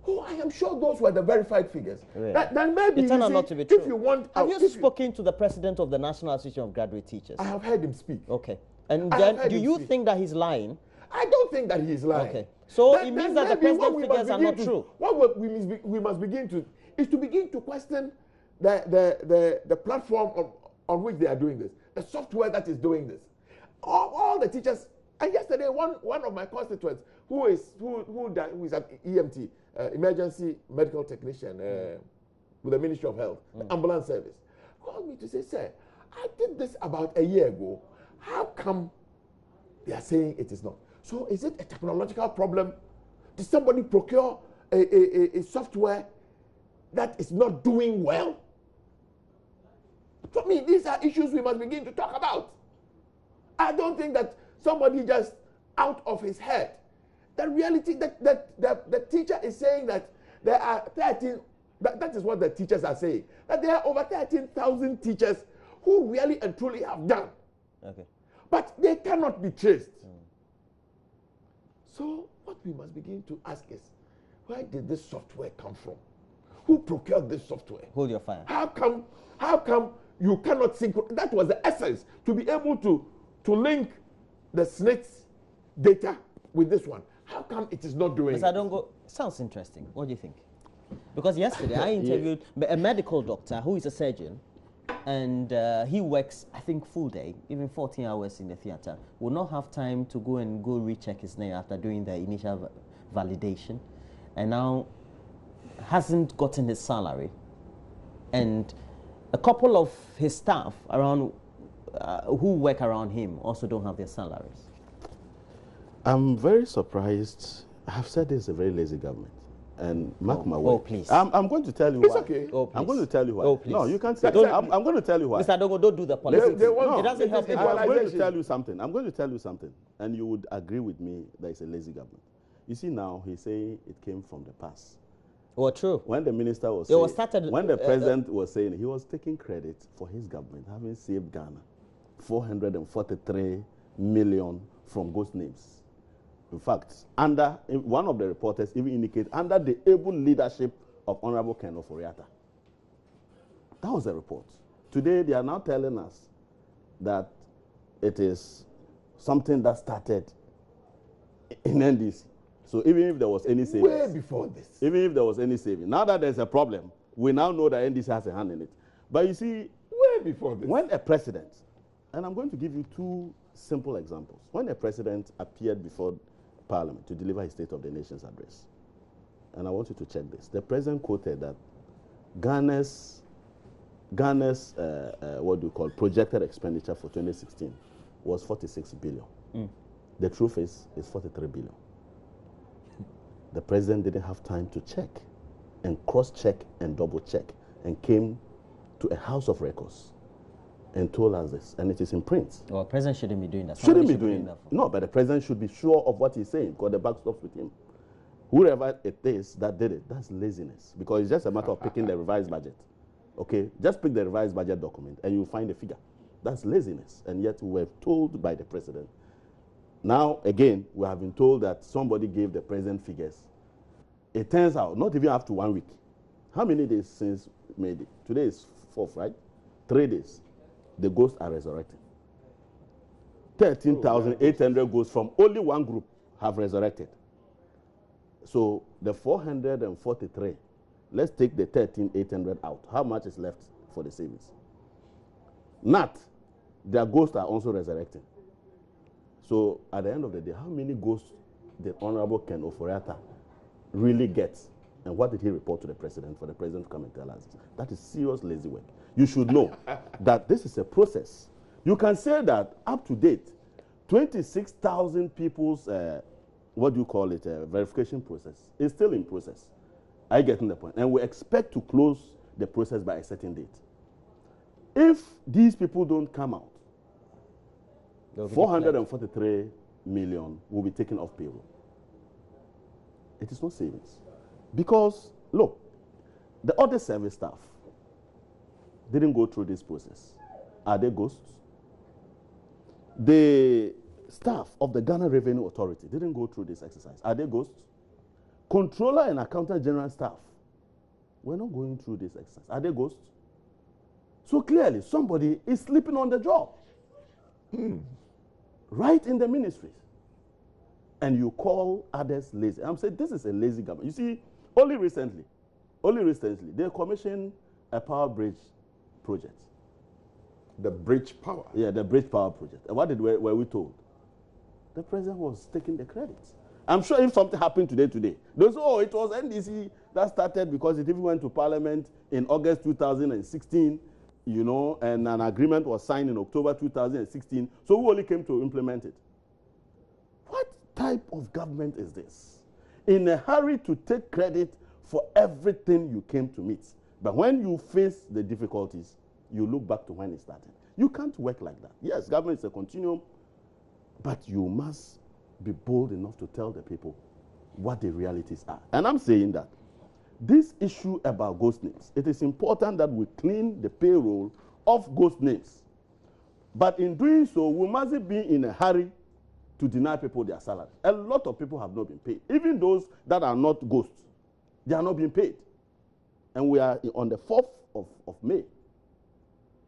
Oh, I am sure those were the verified figures. Really? That maybe It turned out not to be true. If you want... Have you spoken to the president of the National Association of Graduate Teachers? I have heard him speak. Okay. And then, do you think that he's lying? I don't think that he's lying. Okay. So it means that the president's figures are not true. What we must begin to is to begin to question the platform on which they are doing this, the software that is doing this. All the teachers. And yesterday, one of my constituents who is an EMT, emergency medical technician with the Ministry of Health, the ambulance service, called me to say, "Sir, I did this about a year ago. How come they are saying it is not? So is it a technological problem? Did somebody procure a software that is not doing well?" For me, these are issues we must begin to talk about. I don't think that somebody just out of his head. The reality that the teacher is saying that there are 13, that is what the teachers are saying, that there are over 13,000 teachers who really and truly have done. Okay. But they cannot be traced. So what we must begin to ask is, where did this software come from? Who procured this software? Hold your fire. How come you cannot synchronize? That was the essence, to be able to link the SNIT's data with this one. How come it is not doing it? Mr. Adongo, sounds interesting. What do you think? Because yesterday I interviewed a medical doctor who is a surgeon, and he works, I think, full day, even 14 hours in the theater. Will not have time to go recheck his name after doing the initial validation, and now hasn't gotten his salary. And a couple of his staff around who work around him also don't have their salaries. I'm very surprised. I've said this is a very lazy government. And mark my word. Oh, please. I'm going to tell you It's why. okay. Oh, please. I'm going to tell you why. Oh, please. No, you can't say. I'm going to tell you why. Mr. Adongo, don't do the politics. It doesn't help it. anyone. I'm going to tell you something. I'm going to tell you something. And you would agree with me that it's a lazy government. You see, now he's saying it came from the past. Well, true. When the minister was It saying, was started, when the president was saying, he was taking credit for his government having saved Ghana 443 million from ghost names. In fact, one of the reporters even indicated under the able leadership of Honorable Ken Oforiatta. That was the report. Today, they are now telling us that it is something that started in NDC. So even if there was any savings, way before this, even if there was any saving, now that there's a problem, we now know that NDC has a hand in it. But you see, way before this, when a president, and I'm going to give you two simple examples. When a president appeared before Parliament to deliver his State of the Nation's address, and I want you to check this, the president quoted that Ghana's what do you call projected expenditure for 2016 was 46 billion. The truth is, it's 43 billion. The president didn't have time to check and cross-check and double-check and came to a house of records and told us this, and it is in print. Well, the president shouldn't be doing that. Shouldn't be doing that. No, but the president should be sure of what he's saying, because the buck stops with him. Whoever it is that did it, that's laziness, because it's just a matter of picking the revised budget. Okay, just pick the revised budget document and you'll find a figure. That's laziness, and yet we were told by the president. Now, again, we have been told that somebody gave the president figures. It turns out, not even after 1 week. How many days since May Day? Today is 4th, right? 3 days. The ghosts are resurrecting. 13,800 ghosts from only one group have resurrected. So the 443, let's take the 13,800 out. How much is left for the savings? Not. Their ghosts are also resurrecting. So at the end of the day, how many ghosts did Honorable Ken Oforiatta really get? And what did he report to the president for the president to come and tell us? That is serious lazy work. You should know that this is a process. You can say that up to date, 26,000 people's, what do you call it, verification process is still in process. Are you getting the point? And we expect to close the process by a certain date. If these people don't come out, 443 million will be taken off payroll. It is not savings. Because, look, the other service staff didn't go through this process. Are they ghosts? The staff of the Ghana Revenue Authority didn't go through this exercise. Are they ghosts? Controller and Accountant General staff were not going through this exercise. Are they ghosts? So clearly, somebody is sleeping on the job. Right in the ministries. And you call others lazy. I'm saying this is a lazy government. You see, only recently, they commissioned a power bridge project. The bridge power. Yeah, the bridge power project. And what were we told? The president was taking the credit. I'm sure if something happened today, those, oh, it was NDC that started because it even went to Parliament in August 2016, you know, and an agreement was signed in October 2016. So we only came to implement it. What type of government is this? In a hurry to take credit for everything you came to meet. But when you face the difficulties, you look back to when it started. You can't work like that. Yes, government is a continuum, but you must be bold enough to tell the people what the realities are. And I'm saying that this issue about ghost names, it is important that we clean the payroll of ghost names. But in doing so, we mustn't be in a hurry to deny people their salary. A lot of people have not been paid. Even those that are not ghosts, they are not being paid. And we are on the 4th of May.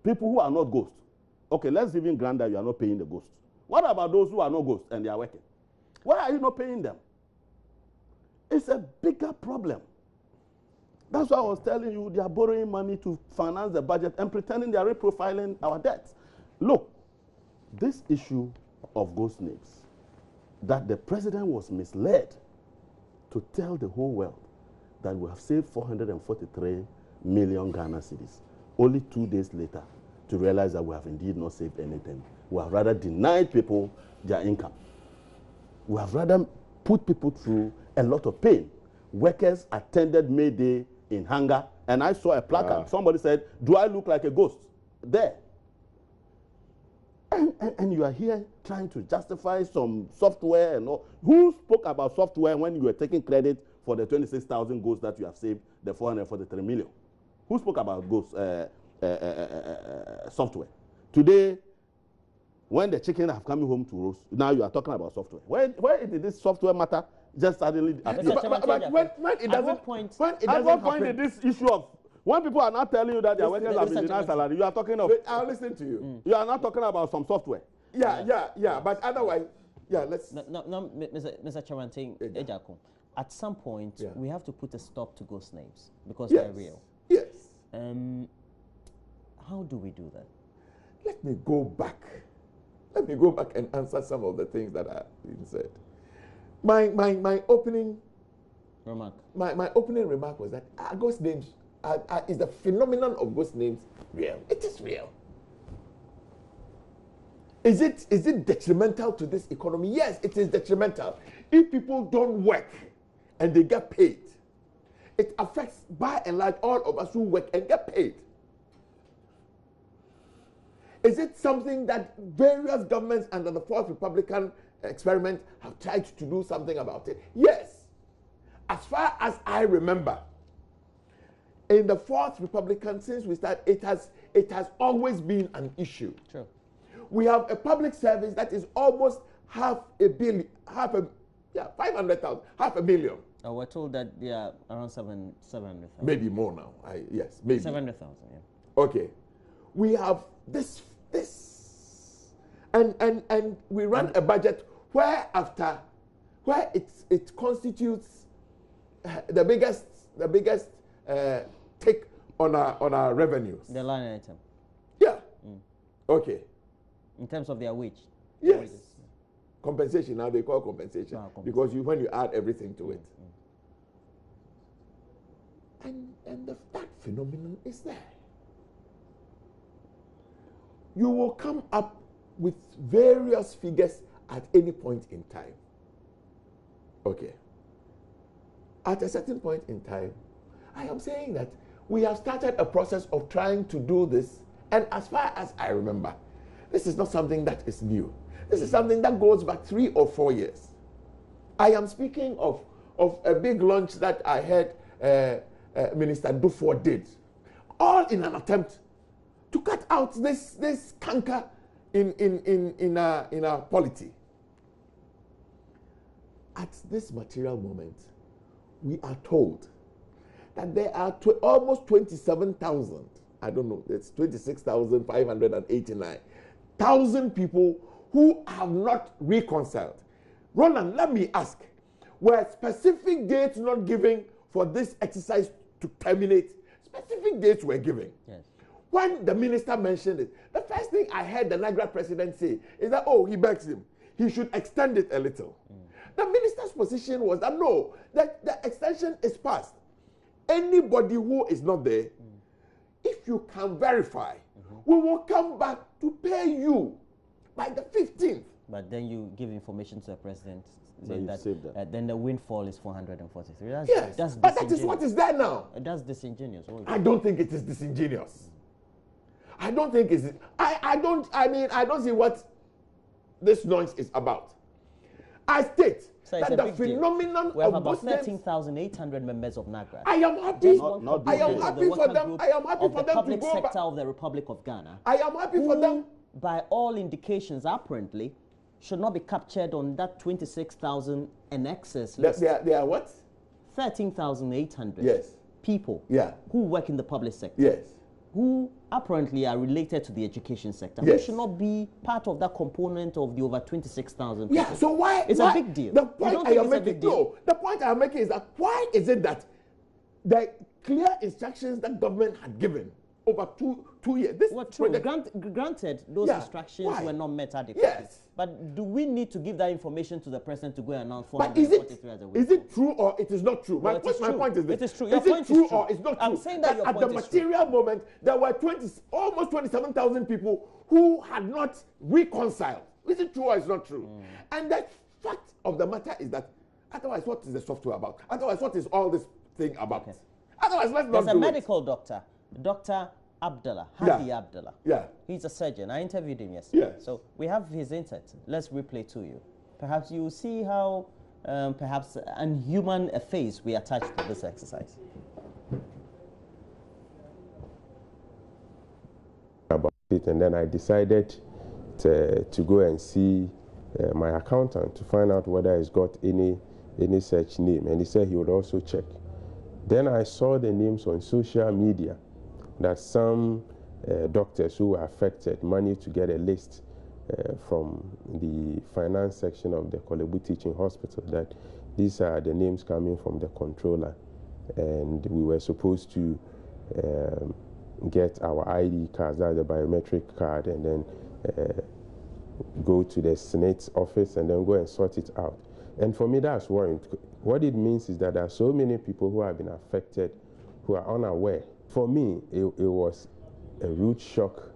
People who are not ghosts. Okay, let's even grant that you are not paying the ghosts. What about those who are not ghosts and they are working? Why are you not paying them? It's a bigger problem. That's why I was telling you they are borrowing money to finance the budget and pretending they are reprofiling our debt. Look, this issue of ghost names, that the president was misled to tell the whole world that we have saved 443 million Ghana cedis. Only 2 days later to realize that we have indeed not saved anything. We have rather denied people their income. We have rather put people through a lot of pain. Workers attended May Day in hunger, and I saw a placard. Somebody said, do I look like a ghost? There. And you are here trying to justify some software and all. Who spoke about software when you were taking credit for the 26,000 ghosts that you have saved, the 443 million? Who spoke about ghosts, software? Today, when the chicken have come home to roast, now you are talking about software. Where did this software matter just suddenly appear? But when it doesn't, at what point happen, did this issue of, when people are not telling you that their workers have been denied salary, you are talking of... Wait, I'll listen to you. You are not talking about some software. Yeah, but otherwise, let's... No, Mr. Chairman, Ejako, at some point, we have to put a stop to ghost names because they're real. Yes. How do we do that? Let me go back and answer some of the things that have been said. My opening remark. My opening remark was that ghost names is the phenomenon of ghost names real? It is real. Is it detrimental to this economy? Yes, it is detrimental. If people don't work and they get paid, it affects by and large all of us who work and get paid. Is it something that various governments under the Fourth Republican experiment have tried to do something about it? Yes. As far as I remember, in the Fourth Republican, since we started, it has always been an issue. True. We have a public service that is almost 500,000, half a million. We're told that they are around 700,000. Maybe more now. Yes, maybe 700,000. Yeah. Okay, we have this, and we run a budget where it constitutes the biggest take on our revenues. The line item. Yeah. Okay. In terms of their wage. Yes. Compensation, now they call compensation. Because when you add everything to it. And that phenomenon is there. You will come up with various figures at any point in time. Okay. At a certain point in time, I am saying that we have started a process of trying to do this, and as far as I remember, this is not something that is new. This is something that goes back 3 or 4 years. I am speaking of a big launch that I heard Minister Dufour did, all in an attempt to cut out this canker in our polity. at this material moment, we are told that there are almost 27,000, I don't know, it's 26,589,000 people who have not reconciled. Roland, let me ask, were specific dates not given for this exercise to terminate? Specific dates were given. Yes. When the minister mentioned it, the first thing I heard the Nigeria president say is that, oh, he begs him, he should extend it a little. The minister's position was that no, that the extension is past. Anybody who is not there, if you can verify, we will come back to pay you by the 15th. But then you give information to the president Then saying that, then the windfall is 443. Yes, that's but that is what is there now. That's disingenuous. I don't think it is disingenuous. I don't think it's. I don't see what this noise is about. I state So that the phenomenon we have of about Muslims. 13,800 members of NAGRA. I am happy. Not I am happy for them. I am happy for them to public go back. sector of the Republic of Ghana. I am happy for them. By all indications, apparently, should not be captured on that 26,000 and excess list. They are what? 13,800 Yes. people who work in the public sector. Yes. Who apparently are related to the education sector. Yes. Who should not be part of that component of the over 26,000 people. Yeah, so why? It's a big deal. The point I am making, no, the point I am making is that why is it that the clear instructions that government had given over two years. This well, true. project, Granted, those instructions were not met adequately. Yes. But do we need to give that information to the president to go and announce but 443 as a windfall? is it true or it is not true? Well, my point is this. It is true. Is it true or it's not true? I'm saying that your at point the is true. material moment, there were almost 27,000 people who had not reconciled. Is it true or it's not true? And the fact of the matter is that otherwise, what is the software about? Otherwise, what is all this thing about? Okay. Otherwise, let's not There's do a it. medical doctor, Dr. Abdullah, Hadi Abdullah. Yeah. He's a surgeon. I interviewed him yesterday. Yes. So we have his insight. Let's replay to you. Perhaps you see how perhaps unhuman a face we attach to this exercise. About it, and then I decided to go and see my accountant to find out whether he's got any such name, and he said he would also check. Then I saw the names on social media that some doctors who were affected managed to get a list from the finance section of the Kolebu Teaching Hospital that these are the names coming from the controller, and we were supposed to get our ID cards, that's the biometric card, and then go to the Senate's office and then go and sort it out. And for me, that's worrying. What it means is that there are so many people who have been affected who are unaware. For me, it was a rude shock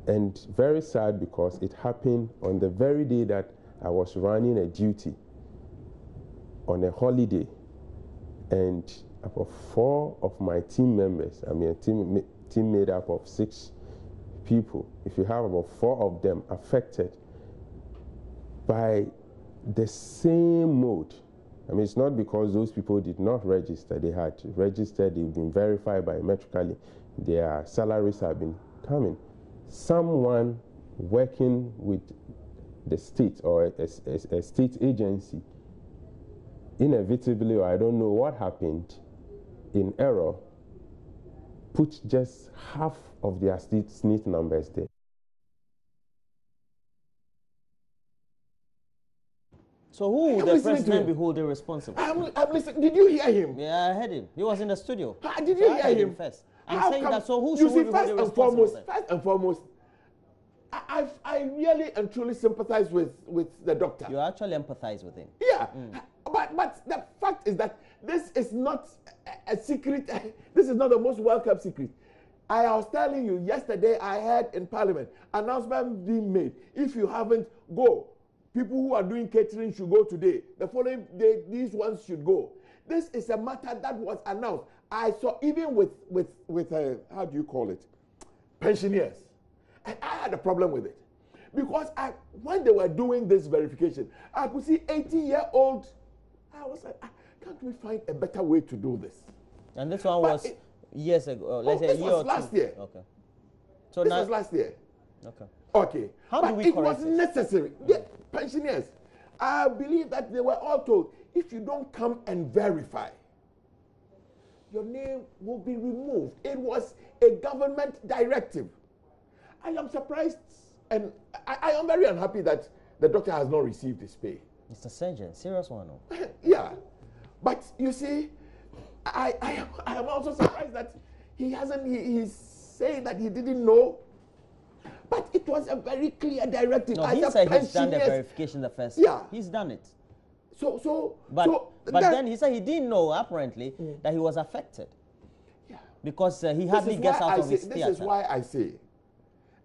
and very sad because it happened on the very day that I was running a duty on a holiday, and about 4 of my team members, I mean a team made up of 6 people, if you have about 4 of them affected by the same mode. I mean, it's not because those people did not register. They had registered, they've been verified biometrically, their salaries have been coming. Someone working with the state or a state agency, inevitably, or I don't know what happened, in error, put just half of their SNIT numbers there. So who would the president be holding responsible? I'm listening. Did you hear him? Yeah, I heard him. He was in the studio. Did you hear him? First. I'm saying that, so who should we be first holding and responsible? First and foremost, I really and truly sympathize with the doctor. You actually empathize with him. Yeah, but the fact is that this is not a secret. This is not the most welcome secret. I was telling you yesterday, I heard in Parliament announcement being made. If you haven't, go. People who are doing catering should go today. The following day, these ones should go. This is a matter that was announced. I saw even with how do you call it, pensioners. And I had a problem with it because when they were doing this verification, I could see 80-year-old. I was like, can't we find a better way to do this? And this one was years ago. Let's say a year or 2. Last year. Okay. So this was last year. Okay. Okay. How do we it correct was it? necessary. Yeah, pensioners. I believe that they were all told, if you don't come and verify, your name will be removed. It was a government directive. I am surprised, and I am very unhappy that the doctor has not received his pay. Mr. Surgeon, serious one. Yeah, but you see, I am also surprised that he hasn't. He's saying that he didn't know, but it was a very clear directive. No, he said he's done the verification the first. Yeah, he's done it. But then he said he didn't know apparently that he was affected. Yeah, because he hardly gets out of his theater. This is why I say.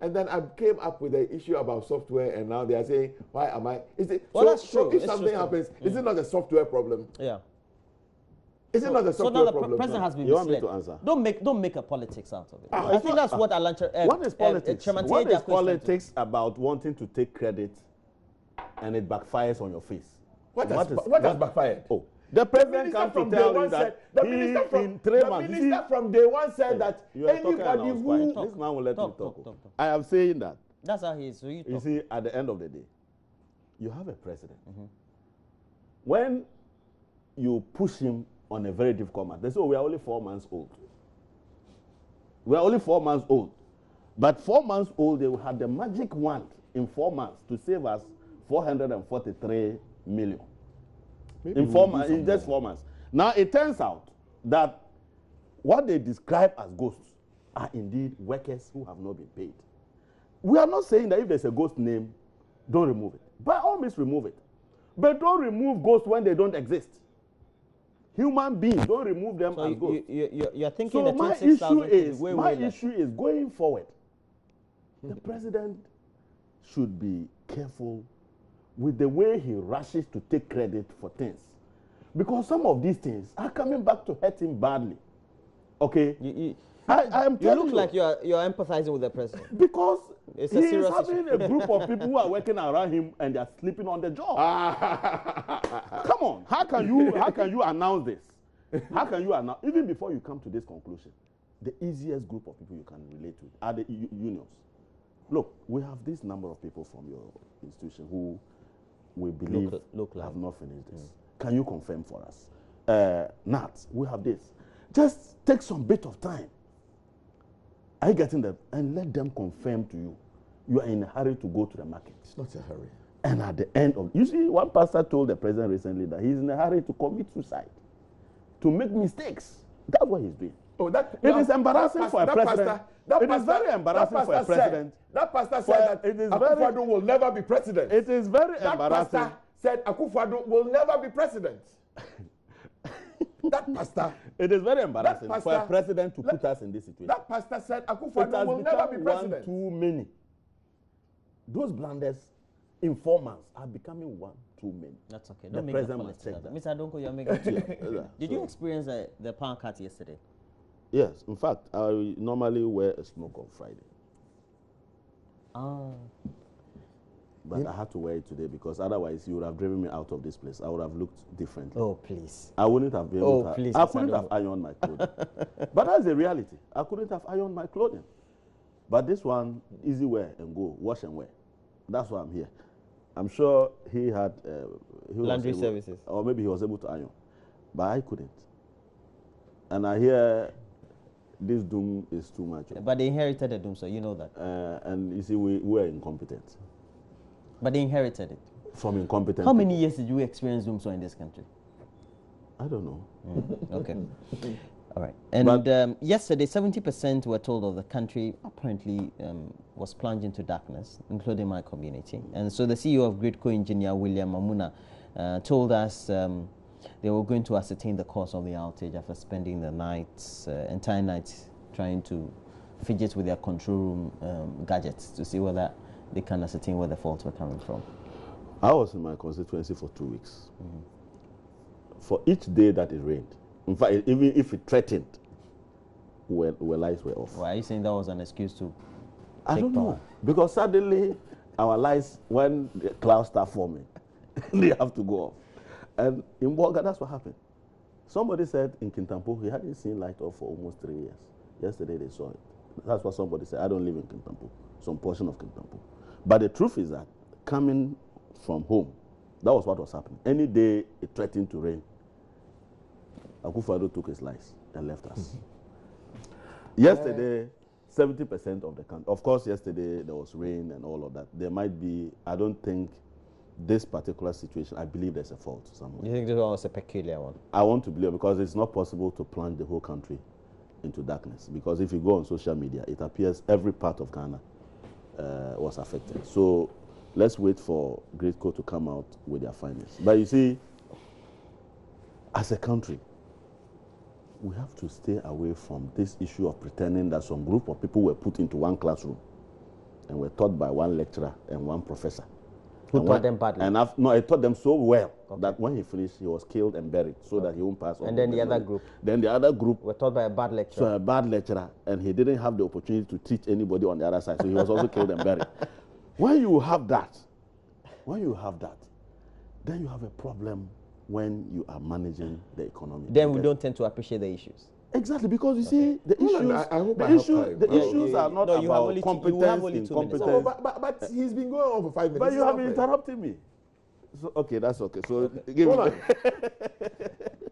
And then I came up with the issue about software, and now they are saying, why am I? Is it, well, that's true. So if something happens, is it not a software problem? Yeah. Is it not a software problem? So now the president has been misled. You want me to answer? Don't make a politics out of it. I think that's what Alancha... what is politics? What is politics about wanting to take credit and it backfires on your face? What has backfired? Oh. The president comes to tell you that the minister from day one said that anybody who... This man will let me talk. I am saying that. That's how he is. So you see, at the end of the day, you have a president. When you push him on a very difficult matter, they say, oh, we are only 4 months old. We are only 4 months old. But 4 months old, they had the magic wand in 4 months to save us 443 million. Maybe in just 4 months. Now, it turns out that what they describe as ghosts are indeed workers who have not been paid. We are not saying that if there's a ghost name, don't remove it. By all means, remove it. But don't remove ghosts when they don't exist. Human beings, don't remove them as ghosts. You're thinking so the 26,000 is way my issue is going forward. The president should be careful with the way he rushes to take credit for things. Because some of these things are coming back to hurt him badly. Okay? You look like you're empathizing with the president. Because it's he is having a group of people who are working around him and they are sleeping on the job. Come on. How can you announce this? How can you announce, even before you come to this conclusion, the easiest group of people you can relate with are the unions. Look, we have this number of people from your institution who we believe have not finished this. Can you confirm for us? Nat, we have this. Just take some bit of time. Are you getting them? And let them confirm to you. You are in a hurry to go to the market. It's not a hurry. And at the end of... You see, one pastor told the president recently that he's in a hurry to commit suicide. To make mistakes. That's what he's doing. Oh, it is embarrassing for a president. It is very embarrassing for a president. That pastor said that Akufo-Addo will never be president. It is very embarrassing. That pastor said Akufo-Addo will never be president. That pastor. It is very embarrassing for a president to put us in this situation. That pastor said Akufo-Addo will never be president. One too many. Those blunders in 4 months are becoming one too many. That's okay. The president must check that. Mr. Adonko, you're making Did you experience the power cut yesterday? Yes. In fact, I normally wear a smoke on Friday. But I had to wear it today because otherwise you would have driven me out of this place. I would have looked differently. Oh, please. I wouldn't have been able to. Please, I couldn't have ironed my clothing. But that's the reality. I couldn't have ironed my clothing. But this one, easy wear and go, wash and wear. That's why I'm here. I'm sure he had laundry services. Or maybe he was able to iron. But I couldn't. And I hear this doom is too much. But they inherited the doom, so you know that. And you see, we are incompetent. But they inherited it. From incompetent. How many years did you experience doom so in this country? I don't know. Okay. All right. And yesterday, 70% were told of the country apparently was plunged into darkness, including my community. And so the CEO of Grid Co-Engineer, William Mamuna, told us they were going to ascertain the cause of the outage after spending the nights, entire nights, trying to fidget with their control room gadgets to see whether they can ascertain where the faults were coming from. I was in my constituency for 2 weeks. For each day that it rained, in fact, even if it threatened, where lights were off. Why are you saying that was an excuse to I don't know. Because suddenly our lights, when the clouds start forming, they have to go off. And in Bolga, that's what happened. Somebody said in Kintampo, he hadn't seen light off for almost 3 years. Yesterday they saw it. That's what somebody said. I don't live in Kintampo, some portion of Kintampo. But the truth is that coming from home That was what was happening. Any day it threatened to rain, Akufo-Addo took his lies and left us. Yesterday, 70% of the country. Of course, yesterday there was rain and all of that. There might be, I don't think this particular situation, I believe there's a fault somewhere. You think this one was a peculiar one? I want to believe, because it's not possible to plunge the whole country into darkness. Because if you go on social media, it appears every part of Ghana was affected. So let's wait for GRIDCO to come out with their findings. But you see, as a country, we have to stay away from this issue of pretending that some group of people were put into one classroom and were taught by one lecturer and one professor. Who taught them badly? And I taught them so well that when he finished, he was killed and buried so that he won't pass on. And then the other group? Then the other group were taught by a bad lecturer. So a bad lecturer, and he didn't have the opportunity to teach anybody on the other side, so he was also killed and buried. When you have that, then you have a problem when you are managing the economy. Then we don't tend to appreciate the issues. Exactly, because you see, the issues are not about competence. But he's been going on for 5 minutes. But you have been interrupting me. So, okay, that's okay. So give me.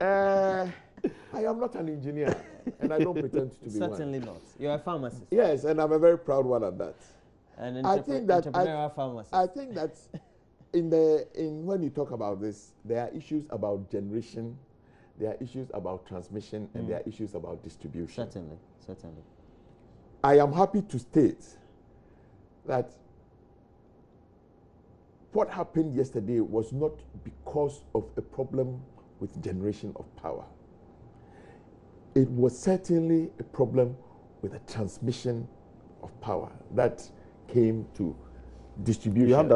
I am not an engineer, and I don't pretend to be one. Certainly not. You're a pharmacist. Yes, and I'm a very proud one at that. An entrepreneurial pharmacist. I think that when you talk about this, there are issues about generation, there are issues about transmission, and there are issues about distribution. Certainly. I am happy to state that what happened yesterday was not because of a problem with generation of power. It was certainly a problem with the transmission of power that came to distribution. You have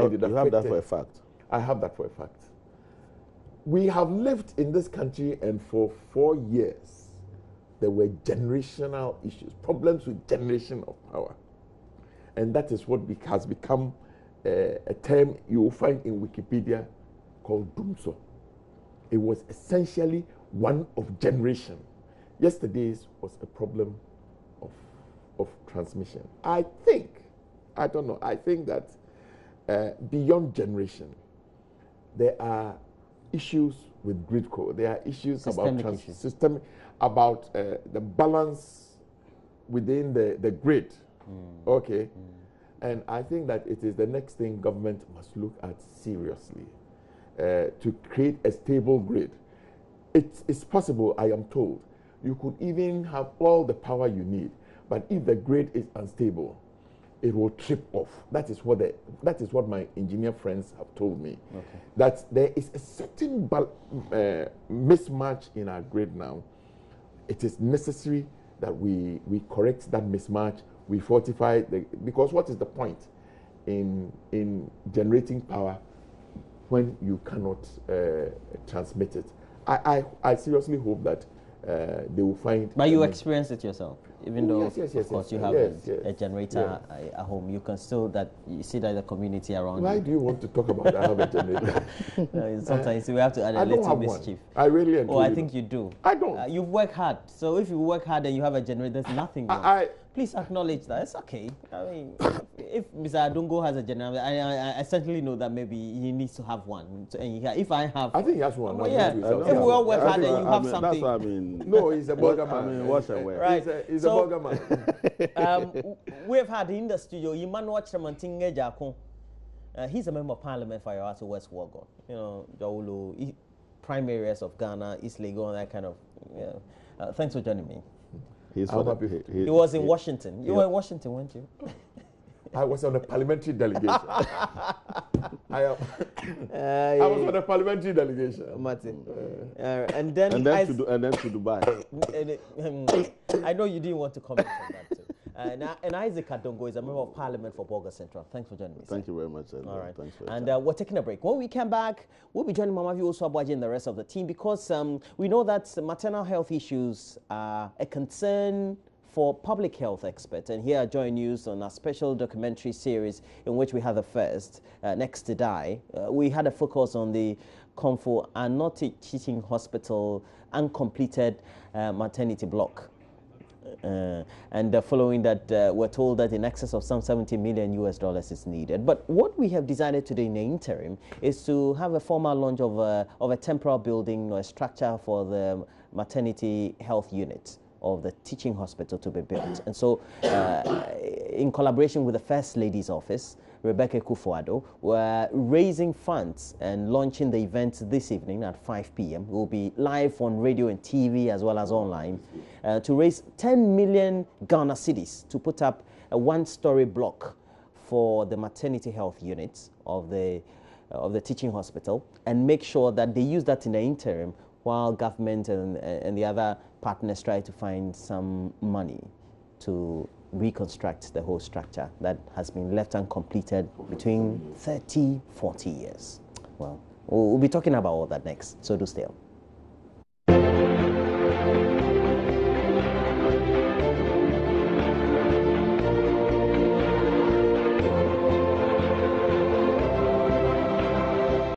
that for a fact. I have that for a fact. We have lived in this country, and for 4 years, there were generational issues, problems with generation of power. And that is what has become a term you will find in Wikipedia called Dumso. It was essentially one of generation. Yesterday's was a problem of transmission. I think that beyond generation, there are issues with GRIDCO. There are issues about the balance within the grid. Okay. And I think that it is the next thing government must look at seriously to create a stable grid. It's possible, I am told, you could even have all the power you need, but if the grid is unstable, it will trip off. That is what my engineer friends have told me. Okay. That there is a certain mismatch in our grid now. It is necessary that we correct that mismatch. We fortify because what is the point in generating power when you cannot transmit it? I seriously hope that they will find. But you experience it yourself, even though yes, of course you have a generator at home. You can still you see that the community around. Why do you want to talk about I have a generator? No, sometimes we have to add a little mischief. I really enjoy. Oh, I think you do. I don't. You've worked hard, so if you work hard and you have a generator, there's nothing wrong. Please acknowledge that. It's okay. I mean, if Mr. Adongo has a generator, I certainly know that maybe he needs to have one. So, and if I have... I think he has one. If we all work hard and you have something... That's what I mean. No, he's a burger man. I mean, what's away? Right. He's a burger man. We've had in the studio, Emmanuel Chamantinge Jako. He's a member of parliament for Yoato West Wogon. You know, Jaulu, prime areas of Ghana, East Lagos, and that kind of... thanks for joining me. He was in Washington. You were in Washington, weren't you? I was on a parliamentary delegation. I was on a parliamentary delegation. And then to Dubai. I know you didn't want to comment on that too. And Isaac Adongo is a member of parliament for Bolga Central. Thanks for joining me. Thank you very much. All right. Thanks for and we're taking a break. When we come back, we'll be joining Mama Vio Swabwaji and the rest of the team because we know that maternal health issues are a concern for public health experts. And here are Joy News on a special documentary series in which we had the first, Next to Die. We had a focus on the Comfort and Not Teaching Hospital uncompleted maternity block. And following that, we're told that in excess of some $70 million is needed. But what we have decided today in the interim is to have a formal launch of a temporary building or a structure for the maternity health unit of the teaching hospital to be built. And so, in collaboration with the First Lady's office, Rebecca Kufuado, we're raising funds and launching the event this evening at 5 p.m. We'll be live on radio and TV as well as online to raise 10 million Ghana cedis to put up a one-story block for the maternity health units of the teaching hospital, and make sure that they use that in the interim while government and the other partners try to find some money to reconstruct the whole structure that has been left uncompleted between 30, 40 years. Well, we'll be talking about all that next, so do stay on.